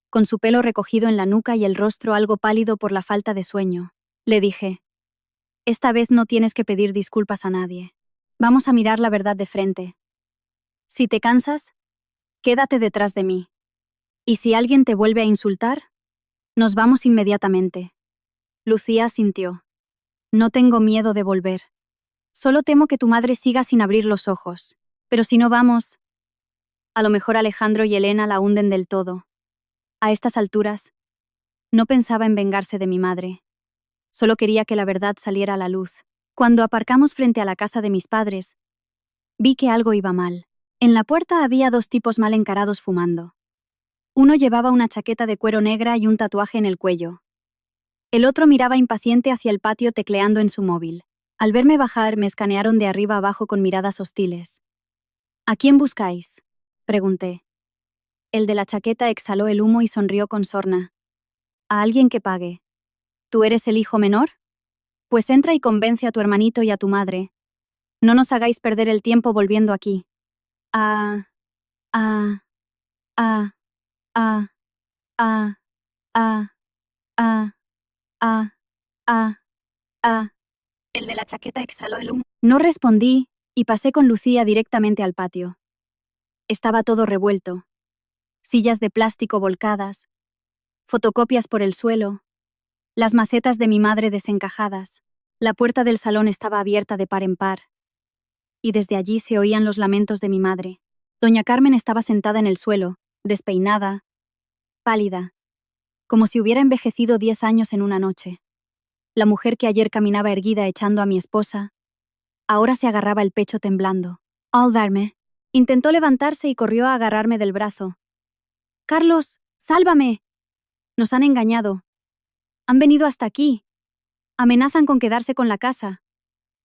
Con su pelo recogido en la nuca y el rostro algo pálido por la falta de sueño, le dije, esta vez no tienes que pedir disculpas a nadie. Vamos a mirar la verdad de frente. Si te cansas, quédate detrás de mí. Y si alguien te vuelve a insultar, nos vamos inmediatamente. Lucía asintió. No tengo miedo de volver. Solo temo que tu madre siga sin abrir los ojos. Pero si no vamos... A lo mejor Alejandro y Elena la hunden del todo. A estas alturas, no pensaba en vengarse de mi madre. Solo quería que la verdad saliera a la luz. Cuando aparcamos frente a la casa de mis padres, vi que algo iba mal. En la puerta había dos tipos mal encarados fumando. Uno llevaba una chaqueta de cuero negra y un tatuaje en el cuello. El otro miraba impaciente hacia el patio tecleando en su móvil. Al verme bajar, me escanearon de arriba abajo con miradas hostiles. ¿A quién buscáis?, pregunté. El de la chaqueta exhaló el humo y sonrió con sorna. A alguien que pague. ¿Tú eres el hijo menor? Pues entra y convence a tu hermanito y a tu madre. No nos hagáis perder el tiempo volviendo aquí. Ah, ah, ah, ah, ah, ah, ah, ah, ah, ah. El de la chaqueta exhaló el humo. No respondí y pasé con Lucía directamente al patio. Estaba todo revuelto. Sillas de plástico volcadas, fotocopias por el suelo, las macetas de mi madre desencajadas. La puerta del salón estaba abierta de par en par, y desde allí se oían los lamentos de mi madre. Doña Carmen estaba sentada en el suelo, despeinada, pálida, como si hubiera envejecido 10 años en una noche. La mujer que ayer caminaba erguida echando a mi esposa, ahora se agarraba el pecho temblando. Al verme, intentó levantarse y corrió a agarrarme del brazo. «Carlos, sálvame. Nos han engañado. Han venido hasta aquí. Amenazan con quedarse con la casa,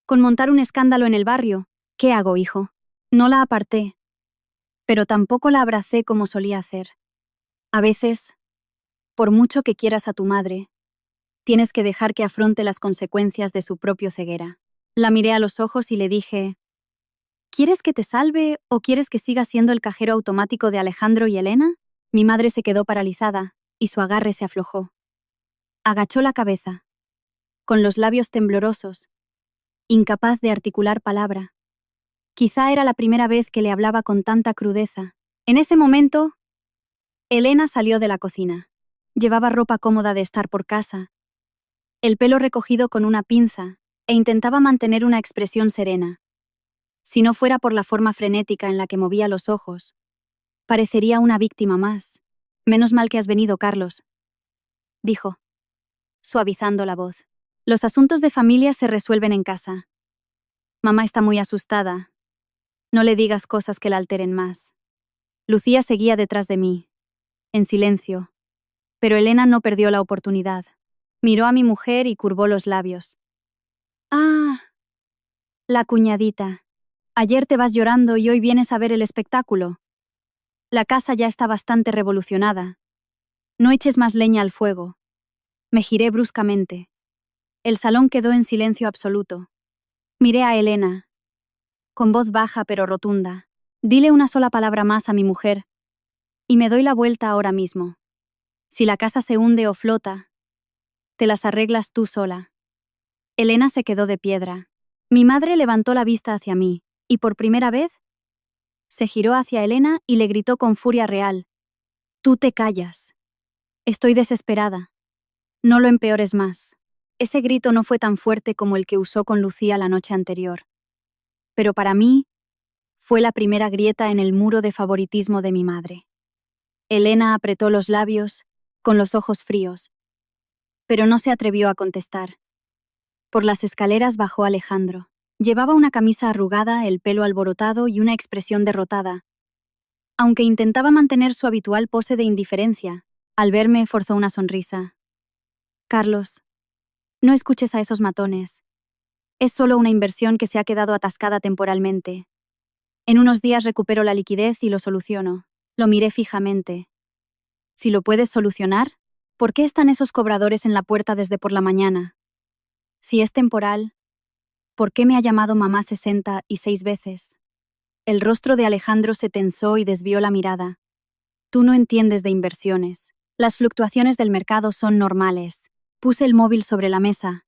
con montar un escándalo en el barrio. ¿Qué hago, hijo?» No la aparté, pero tampoco la abracé como solía hacer. A veces, por mucho que quieras a tu madre, tienes que dejar que afronte las consecuencias de su propio ceguera. La miré a los ojos y le dije, ¿quieres que te salve o quieres que siga siendo el cajero automático de Alejandro y Elena? Mi madre se quedó paralizada y su agarre se aflojó. Agachó la cabeza, con los labios temblorosos, incapaz de articular palabra. Quizá era la primera vez que le hablaba con tanta crudeza. En ese momento, Elena salió de la cocina. Llevaba ropa cómoda de estar por casa, el pelo recogido con una pinza, e intentaba mantener una expresión serena. Si no fuera por la forma frenética en la que movía los ojos, parecería una víctima más. Menos mal que has venido, Carlos, dijo, suavizando la voz. Los asuntos de familia se resuelven en casa. Mamá está muy asustada. No le digas cosas que la alteren más. Lucía seguía detrás de mí, en silencio, pero Elena no perdió la oportunidad. Miró a mi mujer y curvó los labios. «Ah, la cuñadita. Ayer te vas llorando y hoy vienes a ver el espectáculo. La casa ya está bastante revolucionada. No eches más leña al fuego». Me giré bruscamente. El salón quedó en silencio absoluto. Miré a Elena, con voz baja pero rotunda. Dile una sola palabra más a mi mujer, y me doy la vuelta ahora mismo. Si la casa se hunde o flota, te las arreglas tú sola. Elena se quedó de piedra. Mi madre levantó la vista hacia mí, y por primera vez, se giró hacia Elena y le gritó con furia real. Tú te callas. Estoy desesperada. No lo empeores más. Ese grito no fue tan fuerte como el que usó con Lucía la noche anterior. Pero para mí, fue la primera grieta en el muro de favoritismo de mi madre. Elena apretó los labios, con los ojos fríos, pero no se atrevió a contestar. Por las escaleras bajó Alejandro. Llevaba una camisa arrugada, el pelo alborotado y una expresión derrotada. Aunque intentaba mantener su habitual pose de indiferencia, al verme forzó una sonrisa. Carlos, no escuches a esos matones. Es solo una inversión que se ha quedado atascada temporalmente. En unos días recupero la liquidez y lo soluciono. Lo miré fijamente. Si lo puedes solucionar, ¿por qué están esos cobradores en la puerta desde por la mañana? Si es temporal, ¿por qué me ha llamado mamá 66 veces? El rostro de Alejandro se tensó y desvió la mirada. Tú no entiendes de inversiones. Las fluctuaciones del mercado son normales. Puse el móvil sobre la mesa,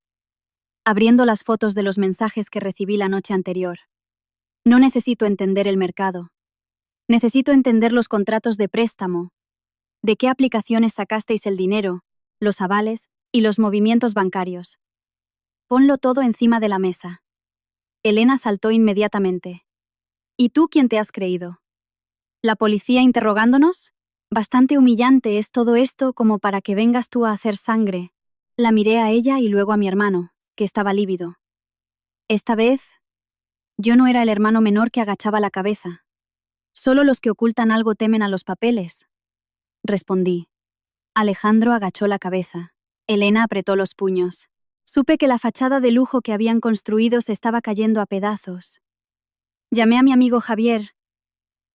abriendo las fotos de los mensajes que recibí la noche anterior. No necesito entender el mercado. Necesito entender los contratos de préstamo, de qué aplicaciones sacasteis el dinero, los avales y los movimientos bancarios. Ponlo todo encima de la mesa. Elena saltó inmediatamente. ¿Y tú quién te has creído? ¿La policía interrogándonos? Bastante humillante es todo esto como para que vengas tú a hacer sangre. La miré a ella y luego a mi hermano, que estaba lívido. Esta vez, yo no era el hermano menor que agachaba la cabeza. Solo los que ocultan algo temen a los papeles, respondí. Alejandro agachó la cabeza. Elena apretó los puños. Supe que la fachada de lujo que habían construido se estaba cayendo a pedazos. Llamé a mi amigo Javier,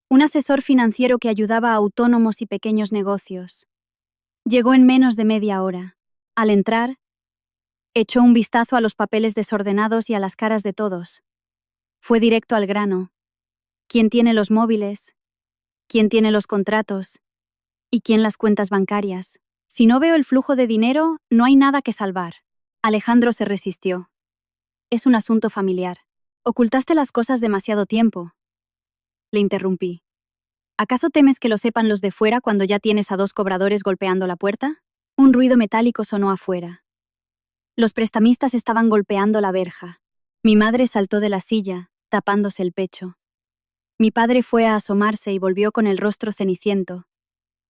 un asesor financiero que ayudaba a autónomos y pequeños negocios. Llegó en menos de media hora. Al entrar, echó un vistazo a los papeles desordenados y a las caras de todos. Fue directo al grano. ¿Quién tiene los móviles? ¿Quién tiene los contratos? ¿Y quién las cuentas bancarias? Si no veo el flujo de dinero, no hay nada que salvar. Alejandro se resistió. Es un asunto familiar. Ocultaste las cosas demasiado tiempo. Le interrumpí. ¿Acaso temes que lo sepan los de fuera cuando ya tienes a 2 cobradores golpeando la puerta? Un ruido metálico sonó afuera. Los prestamistas estaban golpeando la verja. Mi madre saltó de la silla, tapándose el pecho. Mi padre fue a asomarse y volvió con el rostro ceniciento.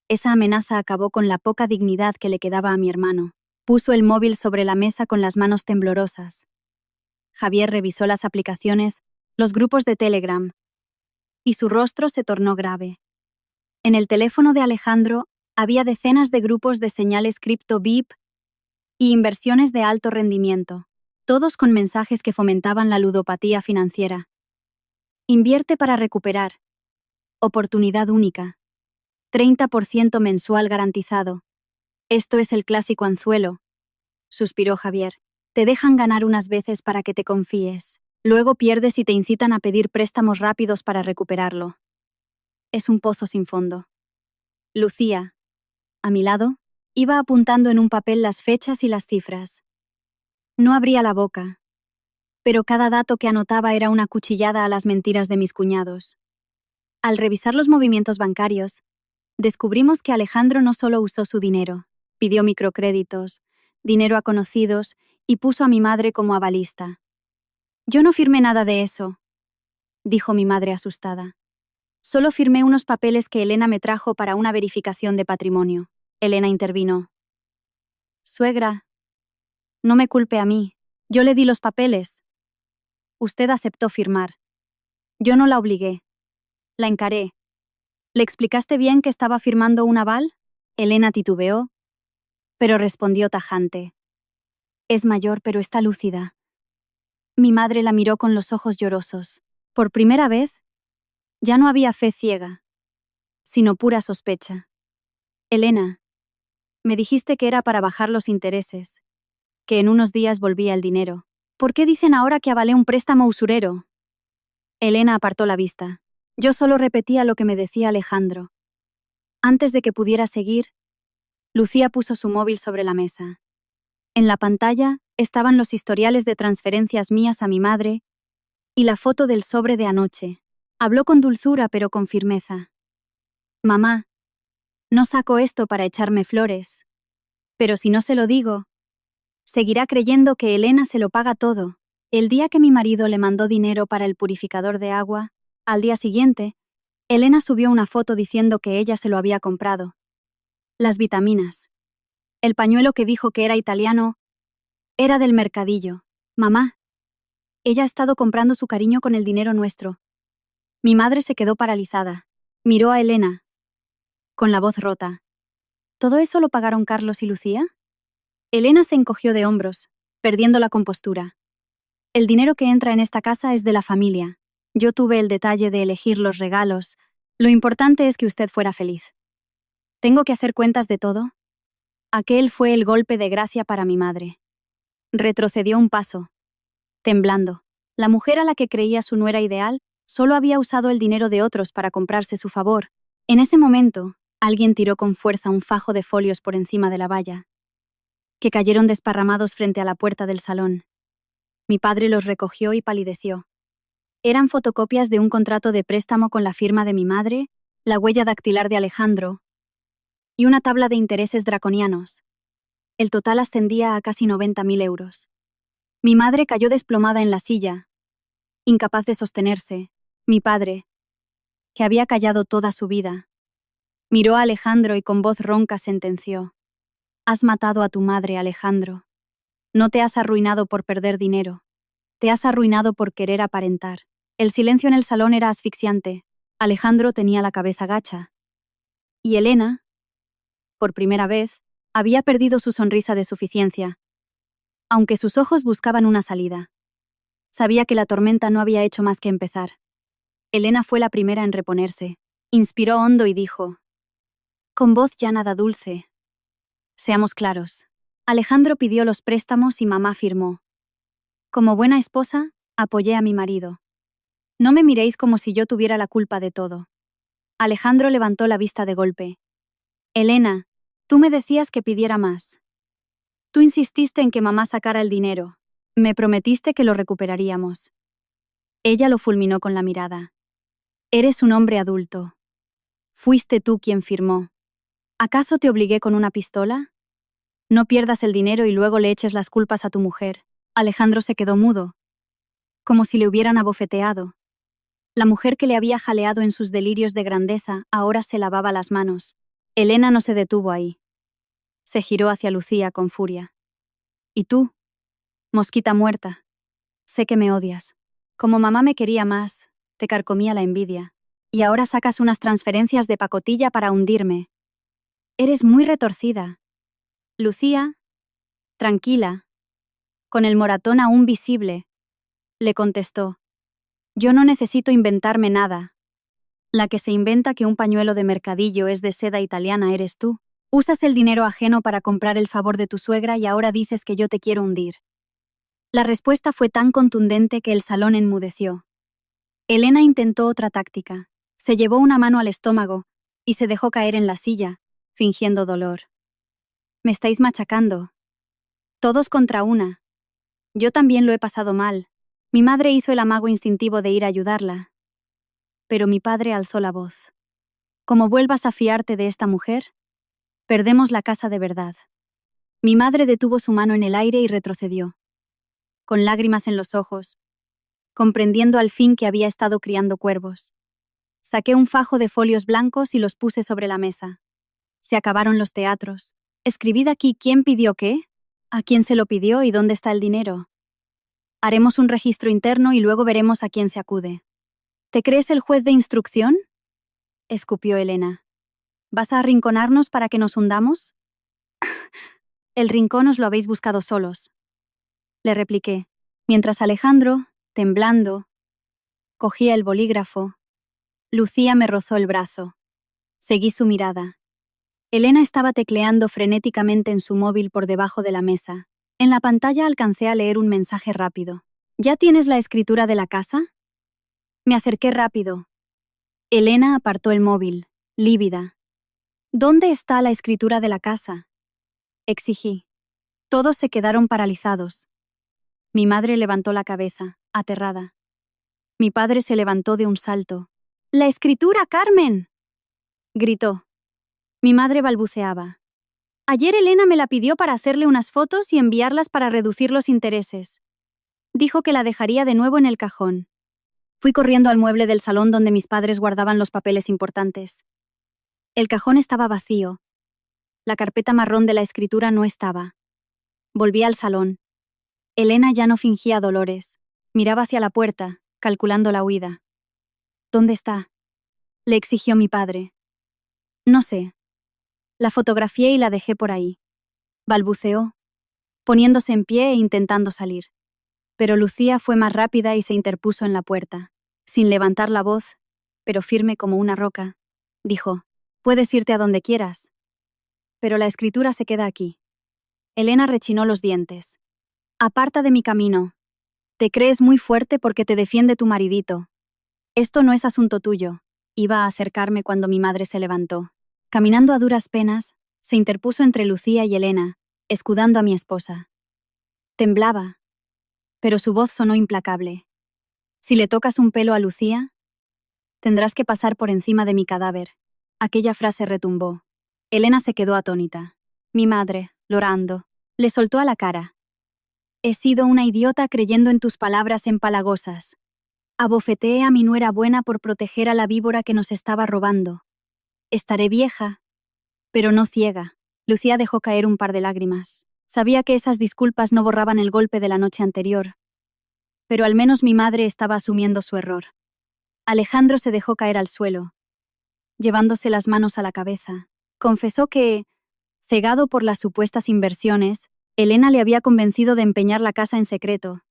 Esa amenaza acabó con la poca dignidad que le quedaba a mi hermano. Puso el móvil sobre la mesa con las manos temblorosas. Javier revisó las aplicaciones, los grupos de Telegram, y su rostro se tornó grave. En el teléfono de Alejandro había decenas de grupos de señales cripto VIP y inversiones de alto rendimiento, todos con mensajes que fomentaban la ludopatía financiera. Invierte para recuperar. Oportunidad única. 30% mensual garantizado. Esto es el clásico anzuelo, suspiró Javier. Te dejan ganar unas veces para que te confíes. Luego pierdes y te incitan a pedir préstamos rápidos para recuperarlo. Es un pozo sin fondo. Lucía, a mi lado, iba apuntando en un papel las fechas y las cifras. No abría la boca, pero cada dato que anotaba era una cuchillada a las mentiras de mis cuñados. Al revisar los movimientos bancarios, descubrimos que Alejandro no solo usó su dinero, pidió microcréditos, dinero a conocidos y puso a mi madre como avalista. Yo no firmé nada de eso, dijo mi madre asustada. Solo firmé unos papeles que Elena me trajo para una verificación de patrimonio. Elena intervino. Suegra, no me culpe a mí. Yo le di los papeles. Usted aceptó firmar. Yo no la obligué. La encaré. ¿Le explicaste bien que estaba firmando un aval? Elena titubeó, pero respondió tajante. Es mayor, pero está lúcida. Mi madre la miró con los ojos llorosos. Por primera vez, ya no había fe ciega, sino pura sospecha. Elena, Me dijiste que era para bajar los intereses, que en unos días volvía el dinero. ¿Por qué dicen ahora que avalé un préstamo usurero? Elena apartó la vista. Yo solo repetía lo que me decía Alejandro. Antes de que pudiera seguir, Lucía puso su móvil sobre la mesa. En la pantalla estaban los historiales de transferencias mías a mi madre y la foto del sobre de anoche. Habló con dulzura pero con firmeza. Mamá, no saco esto para echarme flores. Pero si no se lo digo, seguirá creyendo que Elena se lo paga todo. El día que mi marido le mandó dinero para el purificador de agua, al día siguiente, Elena subió una foto diciendo que ella se lo había comprado. Las vitaminas. El pañuelo que dijo que era italiano era del mercadillo. Mamá, ella ha estado comprando su cariño con el dinero nuestro. Mi madre se quedó paralizada. Miró a Elena, con la voz rota. ¿Todo eso lo pagaron Carlos y Lucía? Elena se encogió de hombros, perdiendo la compostura. El dinero que entra en esta casa es de la familia. Yo tuve el detalle de elegir los regalos. Lo importante es que usted fuera feliz. ¿Tengo que hacer cuentas de todo? Aquel fue el golpe de gracia para mi madre. Retrocedió un paso, temblando. La mujer a la que creía su nuera ideal solo había usado el dinero de otros para comprarse su favor. En ese momento, alguien tiró con fuerza un fajo de folios por encima de la valla, que cayeron desparramados frente a la puerta del salón. Mi padre los recogió y palideció. Eran fotocopias de un contrato de préstamo con la firma de mi madre, la huella dactilar de Alejandro y una tabla de intereses draconianos. El total ascendía a casi 90.000 euros. Mi madre cayó desplomada en la silla, incapaz de sostenerse. Mi padre, que había callado toda su vida, miró a Alejandro y con voz ronca sentenció. Has matado a tu madre, Alejandro. No te has arruinado por perder dinero. Te has arruinado por querer aparentar. El silencio en el salón era asfixiante. Alejandro tenía la cabeza gacha. Y Elena, por primera vez, había perdido su sonrisa de suficiencia, aunque sus ojos buscaban una salida. Sabía que la tormenta no había hecho más que empezar. Elena fue la primera en reponerse. Inspiró hondo y dijo, con voz ya nada dulce. Seamos claros. Alejandro pidió los préstamos y mamá firmó. Como buena esposa, apoyé a mi marido. No me miréis como si yo tuviera la culpa de todo. Alejandro levantó la vista de golpe. Elena, tú me decías que pidiera más. Tú insististe en que mamá sacara el dinero. Me prometiste que lo recuperaríamos. Ella lo fulminó con la mirada. Eres un hombre adulto. Fuiste tú quien firmó. ¿Acaso te obligué con una pistola? No pierdas el dinero y luego le eches las culpas a tu mujer. Alejandro se quedó mudo, como si le hubieran abofeteado. La mujer que le había jaleado en sus delirios de grandeza ahora se lavaba las manos. Elena no se detuvo ahí. Se giró hacia Lucía con furia. ¿Y tú? Mosquita muerta. Sé que me odias. Como mamá me quería más, te carcomía la envidia. Y ahora sacas unas transferencias de pacotilla para hundirme. Eres muy retorcida. Lucía, tranquila, con el moratón aún visible, le contestó. Yo no necesito inventarme nada. La que se inventa que un pañuelo de mercadillo es de seda italiana eres tú. Usas el dinero ajeno para comprar el favor de tu suegra y ahora dices que yo te quiero hundir. La respuesta fue tan contundente que el salón enmudeció. Elena intentó otra táctica. Se llevó una mano al estómago y se dejó caer en la silla, fingiendo dolor. Me estáis machacando. Todos contra una. Yo también lo he pasado mal. Mi madre hizo el amago instintivo de ir a ayudarla. Pero mi padre alzó la voz. Como vuelvas a fiarte de esta mujer, perdemos la casa de verdad. Mi madre detuvo su mano en el aire y retrocedió, con lágrimas en los ojos, comprendiendo al fin que había estado criando cuervos. Saqué un fajo de folios blancos y los puse sobre la mesa. Se acabaron los teatros. Escribid aquí quién pidió qué, a quién se lo pidió y dónde está el dinero. Haremos un registro interno y luego veremos a quién se acude. ¿Te crees el juez de instrucción? Escupió Elena. ¿Vas a arrinconarnos para que nos hundamos? El rincón os lo habéis buscado solos, le repliqué, mientras Alejandro, temblando, cogía el bolígrafo. Lucía me rozó el brazo. Seguí su mirada. Elena estaba tecleando frenéticamente en su móvil por debajo de la mesa. En la pantalla alcancé a leer un mensaje rápido. ¿Ya tienes la escritura de la casa? Me acerqué rápido. Elena apartó el móvil, lívida. ¿Dónde está la escritura de la casa? Exigí. Todos se quedaron paralizados. Mi madre levantó la cabeza, aterrada. Mi padre se levantó de un salto. ¡La escritura, Carmen!, gritó. Mi madre balbuceaba. Ayer Elena me la pidió para hacerle unas fotos y enviarlas para reducir los intereses. Dijo que la dejaría de nuevo en el cajón. Fui corriendo al mueble del salón donde mis padres guardaban los papeles importantes. El cajón estaba vacío. La carpeta marrón de la escritura no estaba. Volví al salón. Elena ya no fingía dolores. Miraba hacia la puerta, calculando la huida. ¿Dónde está?, le exigió mi padre. No sé. La fotografié y la dejé por ahí. Balbuceó, poniéndose en pie e intentando salir. Pero Lucía fue más rápida y se interpuso en la puerta. Sin levantar la voz, pero firme como una roca, dijo: puedes irte a donde quieras. Pero la escritura se queda aquí. Elena rechinó los dientes. Aparta de mi camino. Te crees muy fuerte porque te defiende tu maridito. Esto no es asunto tuyo. Iba a acercarme cuando mi madre se levantó. Caminando a duras penas, se interpuso entre Lucía y Elena, escudando a mi esposa. Temblaba, pero su voz sonó implacable. Si le tocas un pelo a Lucía, tendrás que pasar por encima de mi cadáver. Aquella frase retumbó. Elena se quedó atónita. Mi madre, llorando, le soltó a la cara. He sido una idiota creyendo en tus palabras empalagosas. Abofeteé a mi nuera buena por proteger a la víbora que nos estaba robando. Estaré vieja, pero no ciega. Lucía dejó caer un par de lágrimas. Sabía que esas disculpas no borraban el golpe de la noche anterior. Pero al menos mi madre estaba asumiendo su error. Alejandro se dejó caer al suelo, llevándose las manos a la cabeza. Confesó que, cegado por las supuestas inversiones, Elena le había convencido de empeñar la casa en secreto.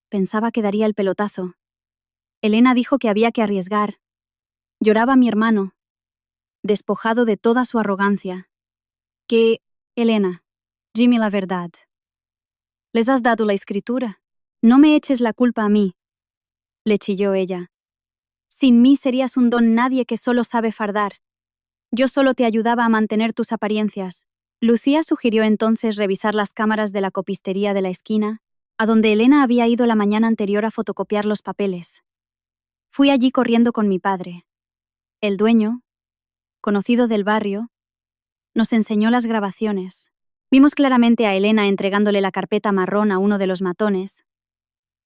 Pensaba que daría el pelotazo. Elena dijo que había que arriesgar. Lloraba mi hermano, despojado de toda su arrogancia. Que, Elena, dime la verdad. ¿Les has dado la escritura? No me eches la culpa a mí, le chilló ella. Sin mí serías un don nadie que solo sabe fardar. Yo solo te ayudaba a mantener tus apariencias. Lucía sugirió entonces revisar las cámaras de la copistería de la esquina, a donde Elena había ido la mañana anterior a fotocopiar los papeles. Fui allí corriendo con mi padre. El dueño, conocido del barrio, nos enseñó las grabaciones. Vimos claramente a Elena entregándole la carpeta marrón a uno de los matones,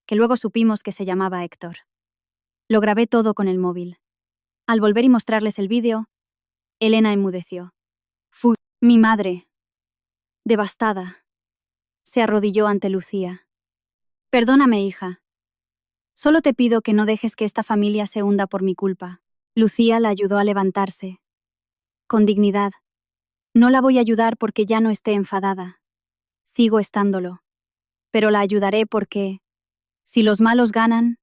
que luego supimos que se llamaba Héctor. Lo grabé todo con el móvil. Al volver y mostrarles el vídeo, Elena enmudeció. Mi madre, devastada, se arrodilló ante Lucía. Perdóname, hija. Solo te pido que no dejes que esta familia se hunda por mi culpa. Lucía la ayudó a levantarse. Con dignidad. No la voy a ayudar porque ya no esté enfadada. Sigo estándolo. Pero la ayudaré porque, si los malos ganan,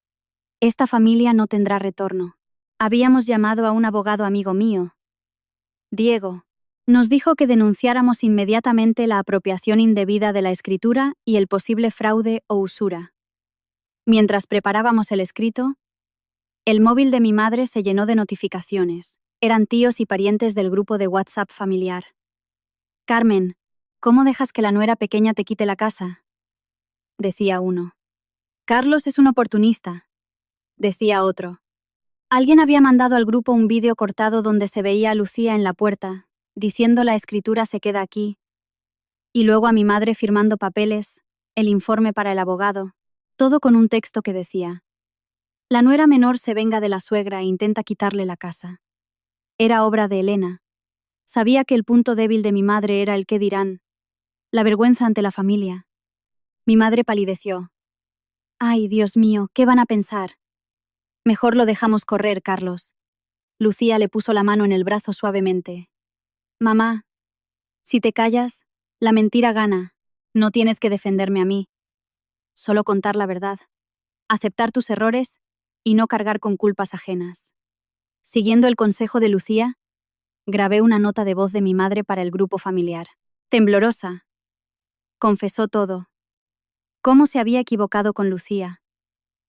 esta familia no tendrá retorno. Habíamos llamado a un abogado amigo mío, Diego. Nos dijo que denunciáramos inmediatamente la apropiación indebida de la escritura y el posible fraude o usura. Mientras preparábamos el escrito, el móvil de mi madre se llenó de notificaciones. Eran tíos y parientes del grupo de WhatsApp familiar. Carmen, ¿cómo dejas que la nuera pequeña te quite la casa?, decía uno. Carlos es un oportunista, decía otro. Alguien había mandado al grupo un vídeo cortado donde se veía a Lucía en la puerta, diciendo la escritura se queda aquí, y luego a mi madre firmando papeles, el informe para el abogado, todo con un texto que decía: la nuera menor se venga de la suegra e intenta quitarle la casa. Era obra de Elena. Sabía que el punto débil de mi madre era el qué dirán, la vergüenza ante la familia. Mi madre palideció. Ay, Dios mío, ¿qué van a pensar? Mejor lo dejamos correr, Carlos. Lucía le puso la mano en el brazo suavemente. Mamá, si te callas, la mentira gana. No tienes que defenderme a mí. Solo contar la verdad. Aceptar tus errores y no cargar con culpas ajenas. Siguiendo el consejo de Lucía, Grabé una nota de voz de mi madre para el grupo familiar. Temblorosa. Confesó todo. Cómo se había equivocado con Lucía.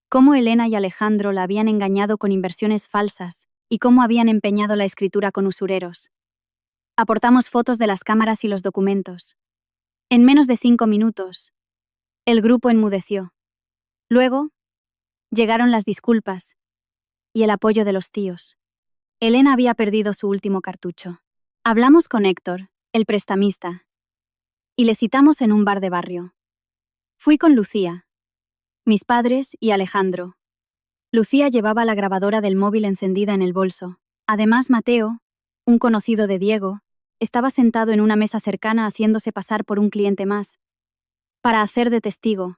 Cómo Elena y Alejandro la habían engañado con inversiones falsas y cómo habían empeñado la escritura con usureros. Aportamos fotos de las cámaras y los documentos. En menos de 5 minutos, el grupo enmudeció. Luego, llegaron las disculpas y el apoyo de los tíos. Elena había perdido su último cartucho. Hablamos con Héctor, el prestamista, y le citamos en un bar de barrio. Fui con Lucía, mis padres y Alejandro. Lucía llevaba la grabadora del móvil encendida en el bolso. Además, Mateo, un conocido de Diego, estaba sentado en una mesa cercana haciéndose pasar por un cliente más. Para hacer de testigo,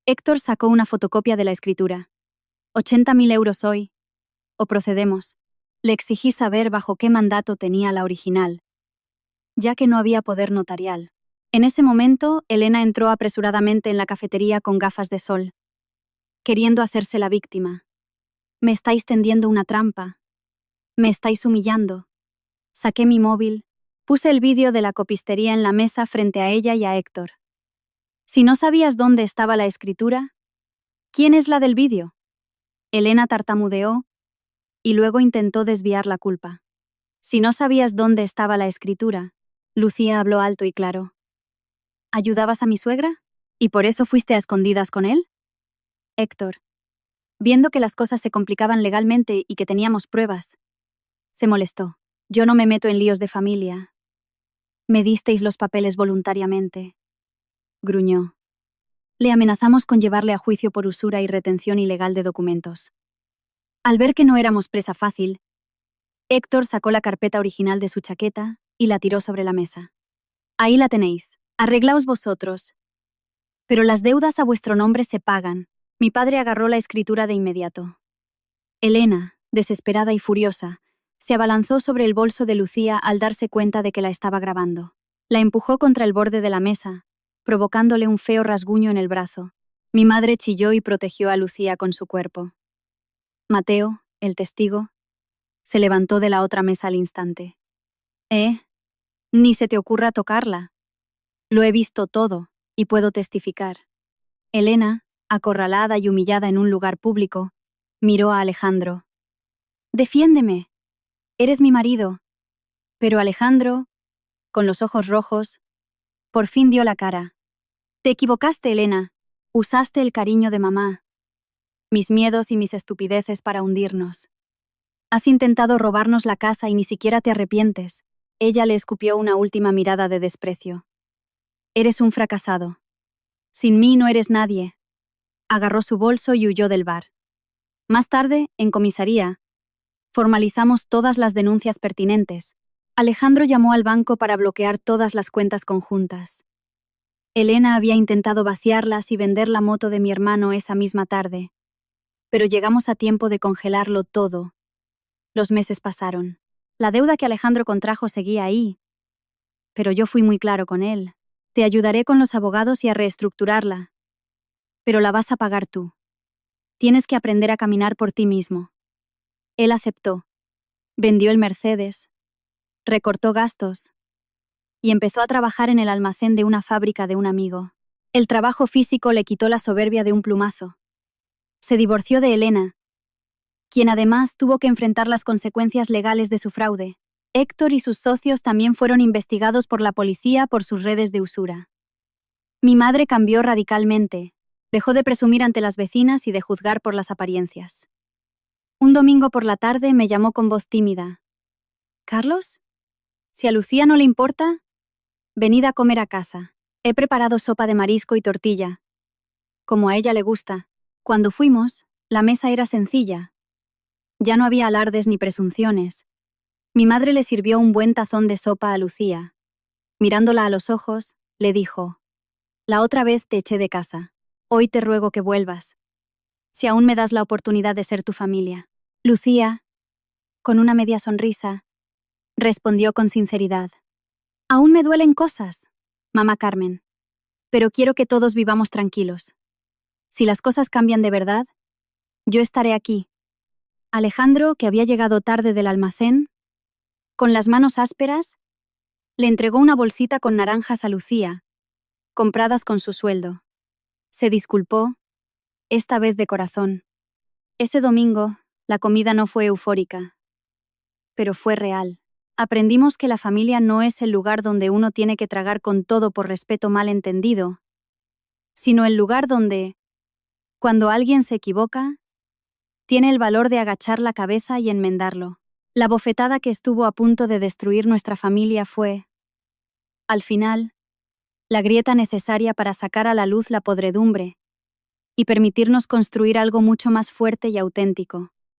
Héctor sacó una fotocopia de la escritura. 80.000 euros hoy. ¿O procedemos? Le exigí saber bajo qué mandato tenía la original, ya que no había poder notarial. En ese momento, Elena entró apresuradamente en la cafetería con gafas de sol, queriendo hacerse la víctima. Me estáis tendiendo una trampa. Me estáis humillando. Saqué mi móvil, puse el vídeo de la copistería en la mesa frente a ella y a Héctor. Si no sabías dónde estaba la escritura, ¿quién es la del vídeo? Elena tartamudeó y luego intentó desviar la culpa. Si no sabías dónde estaba la escritura, Lucía habló alto y claro. ¿Ayudabas a mi suegra? ¿Y por eso fuiste a escondidas con él? Héctor, viendo que las cosas se complicaban legalmente y que teníamos pruebas, se molestó. Yo no me meto en líos de familia. Me disteis los papeles voluntariamente. Gruñó. Le amenazamos con llevarle a juicio por usura y retención ilegal de documentos. Al ver que no éramos presa fácil, Héctor sacó la carpeta original de su chaqueta y la tiró sobre la mesa. Ahí la tenéis. Arreglaos vosotros. Pero las deudas a vuestro nombre se pagan. Mi padre agarró la escritura de inmediato. Elena, desesperada y furiosa, se abalanzó sobre el bolso de Lucía al darse cuenta de que la estaba grabando. La empujó contra el borde de la mesa, provocándole un feo rasguño en el brazo. Mi madre chilló y protegió a Lucía con su cuerpo. Mateo, el testigo, se levantó de la otra mesa al instante. Ni se te ocurra tocarla. Lo he visto todo, y puedo testificar. Elena, acorralada y humillada en un lugar público, miró a Alejandro. «Defiéndeme. Eres mi marido». Pero Alejandro, con los ojos rojos, por fin dio la cara. «Te equivocaste, Elena. Usaste el cariño de mamá. Mis miedos y mis estupideces para hundirnos. Has intentado robarnos la casa y ni siquiera te arrepientes». Ella le escupió una última mirada de desprecio. «Eres un fracasado. Sin mí no eres nadie». Agarró su bolso y huyó del bar. Más tarde, en comisaría, formalizamos todas las denuncias pertinentes. Alejandro llamó al banco para bloquear todas las cuentas conjuntas. Elena había intentado vaciarlas y vender la moto de mi hermano esa misma tarde, pero llegamos a tiempo de congelarlo todo. Los meses pasaron. La deuda que Alejandro contrajo seguía ahí, pero yo fui muy claro con él. Te ayudaré con los abogados y a reestructurarla, pero la vas a pagar tú. Tienes que aprender a caminar por ti mismo. Él aceptó. Vendió el Mercedes, recortó gastos y empezó a trabajar en el almacén de una fábrica de un amigo. El trabajo físico le quitó la soberbia de un plumazo. Se divorció de Elena, quien además tuvo que enfrentar las consecuencias legales de su fraude. Héctor y sus socios también fueron investigados por la policía por sus redes de usura. Mi madre cambió radicalmente. Dejó de presumir ante las vecinas y de juzgar por las apariencias. Un domingo por la tarde me llamó con voz tímida. «¿Carlos? Si a Lucía no le importa, venid a comer a casa. He preparado sopa de marisco y tortilla, como a ella le gusta». Cuando fuimos, la mesa era sencilla. Ya no había alardes ni presunciones. Mi madre le sirvió un buen tazón de sopa a Lucía. Mirándola a los ojos, le dijo: «La otra vez te eché de casa. Hoy te ruego que vuelvas. Si aún me das la oportunidad de ser tu familia». Lucía, con una media sonrisa, respondió con sinceridad: «Aún me duelen cosas, mamá Carmen, pero quiero que todos vivamos tranquilos. Si las cosas cambian de verdad, yo estaré aquí». Alejandro, que había llegado tarde del almacén, Con las manos ásperas, le entregó una bolsita con naranjas a Lucía, compradas con su sueldo. Se disculpó, esta vez de corazón. Ese domingo, la comida no fue eufórica, pero fue real. Aprendimos que la familia no es el lugar donde uno tiene que tragar con todo por respeto mal entendido, sino el lugar donde, cuando alguien se equivoca, tiene el valor de agachar la cabeza y enmendarlo. La bofetada que estuvo a punto de destruir nuestra familia fue, al final, la grieta necesaria para sacar a la luz la podredumbre y permitirnos construir algo mucho más fuerte y auténtico.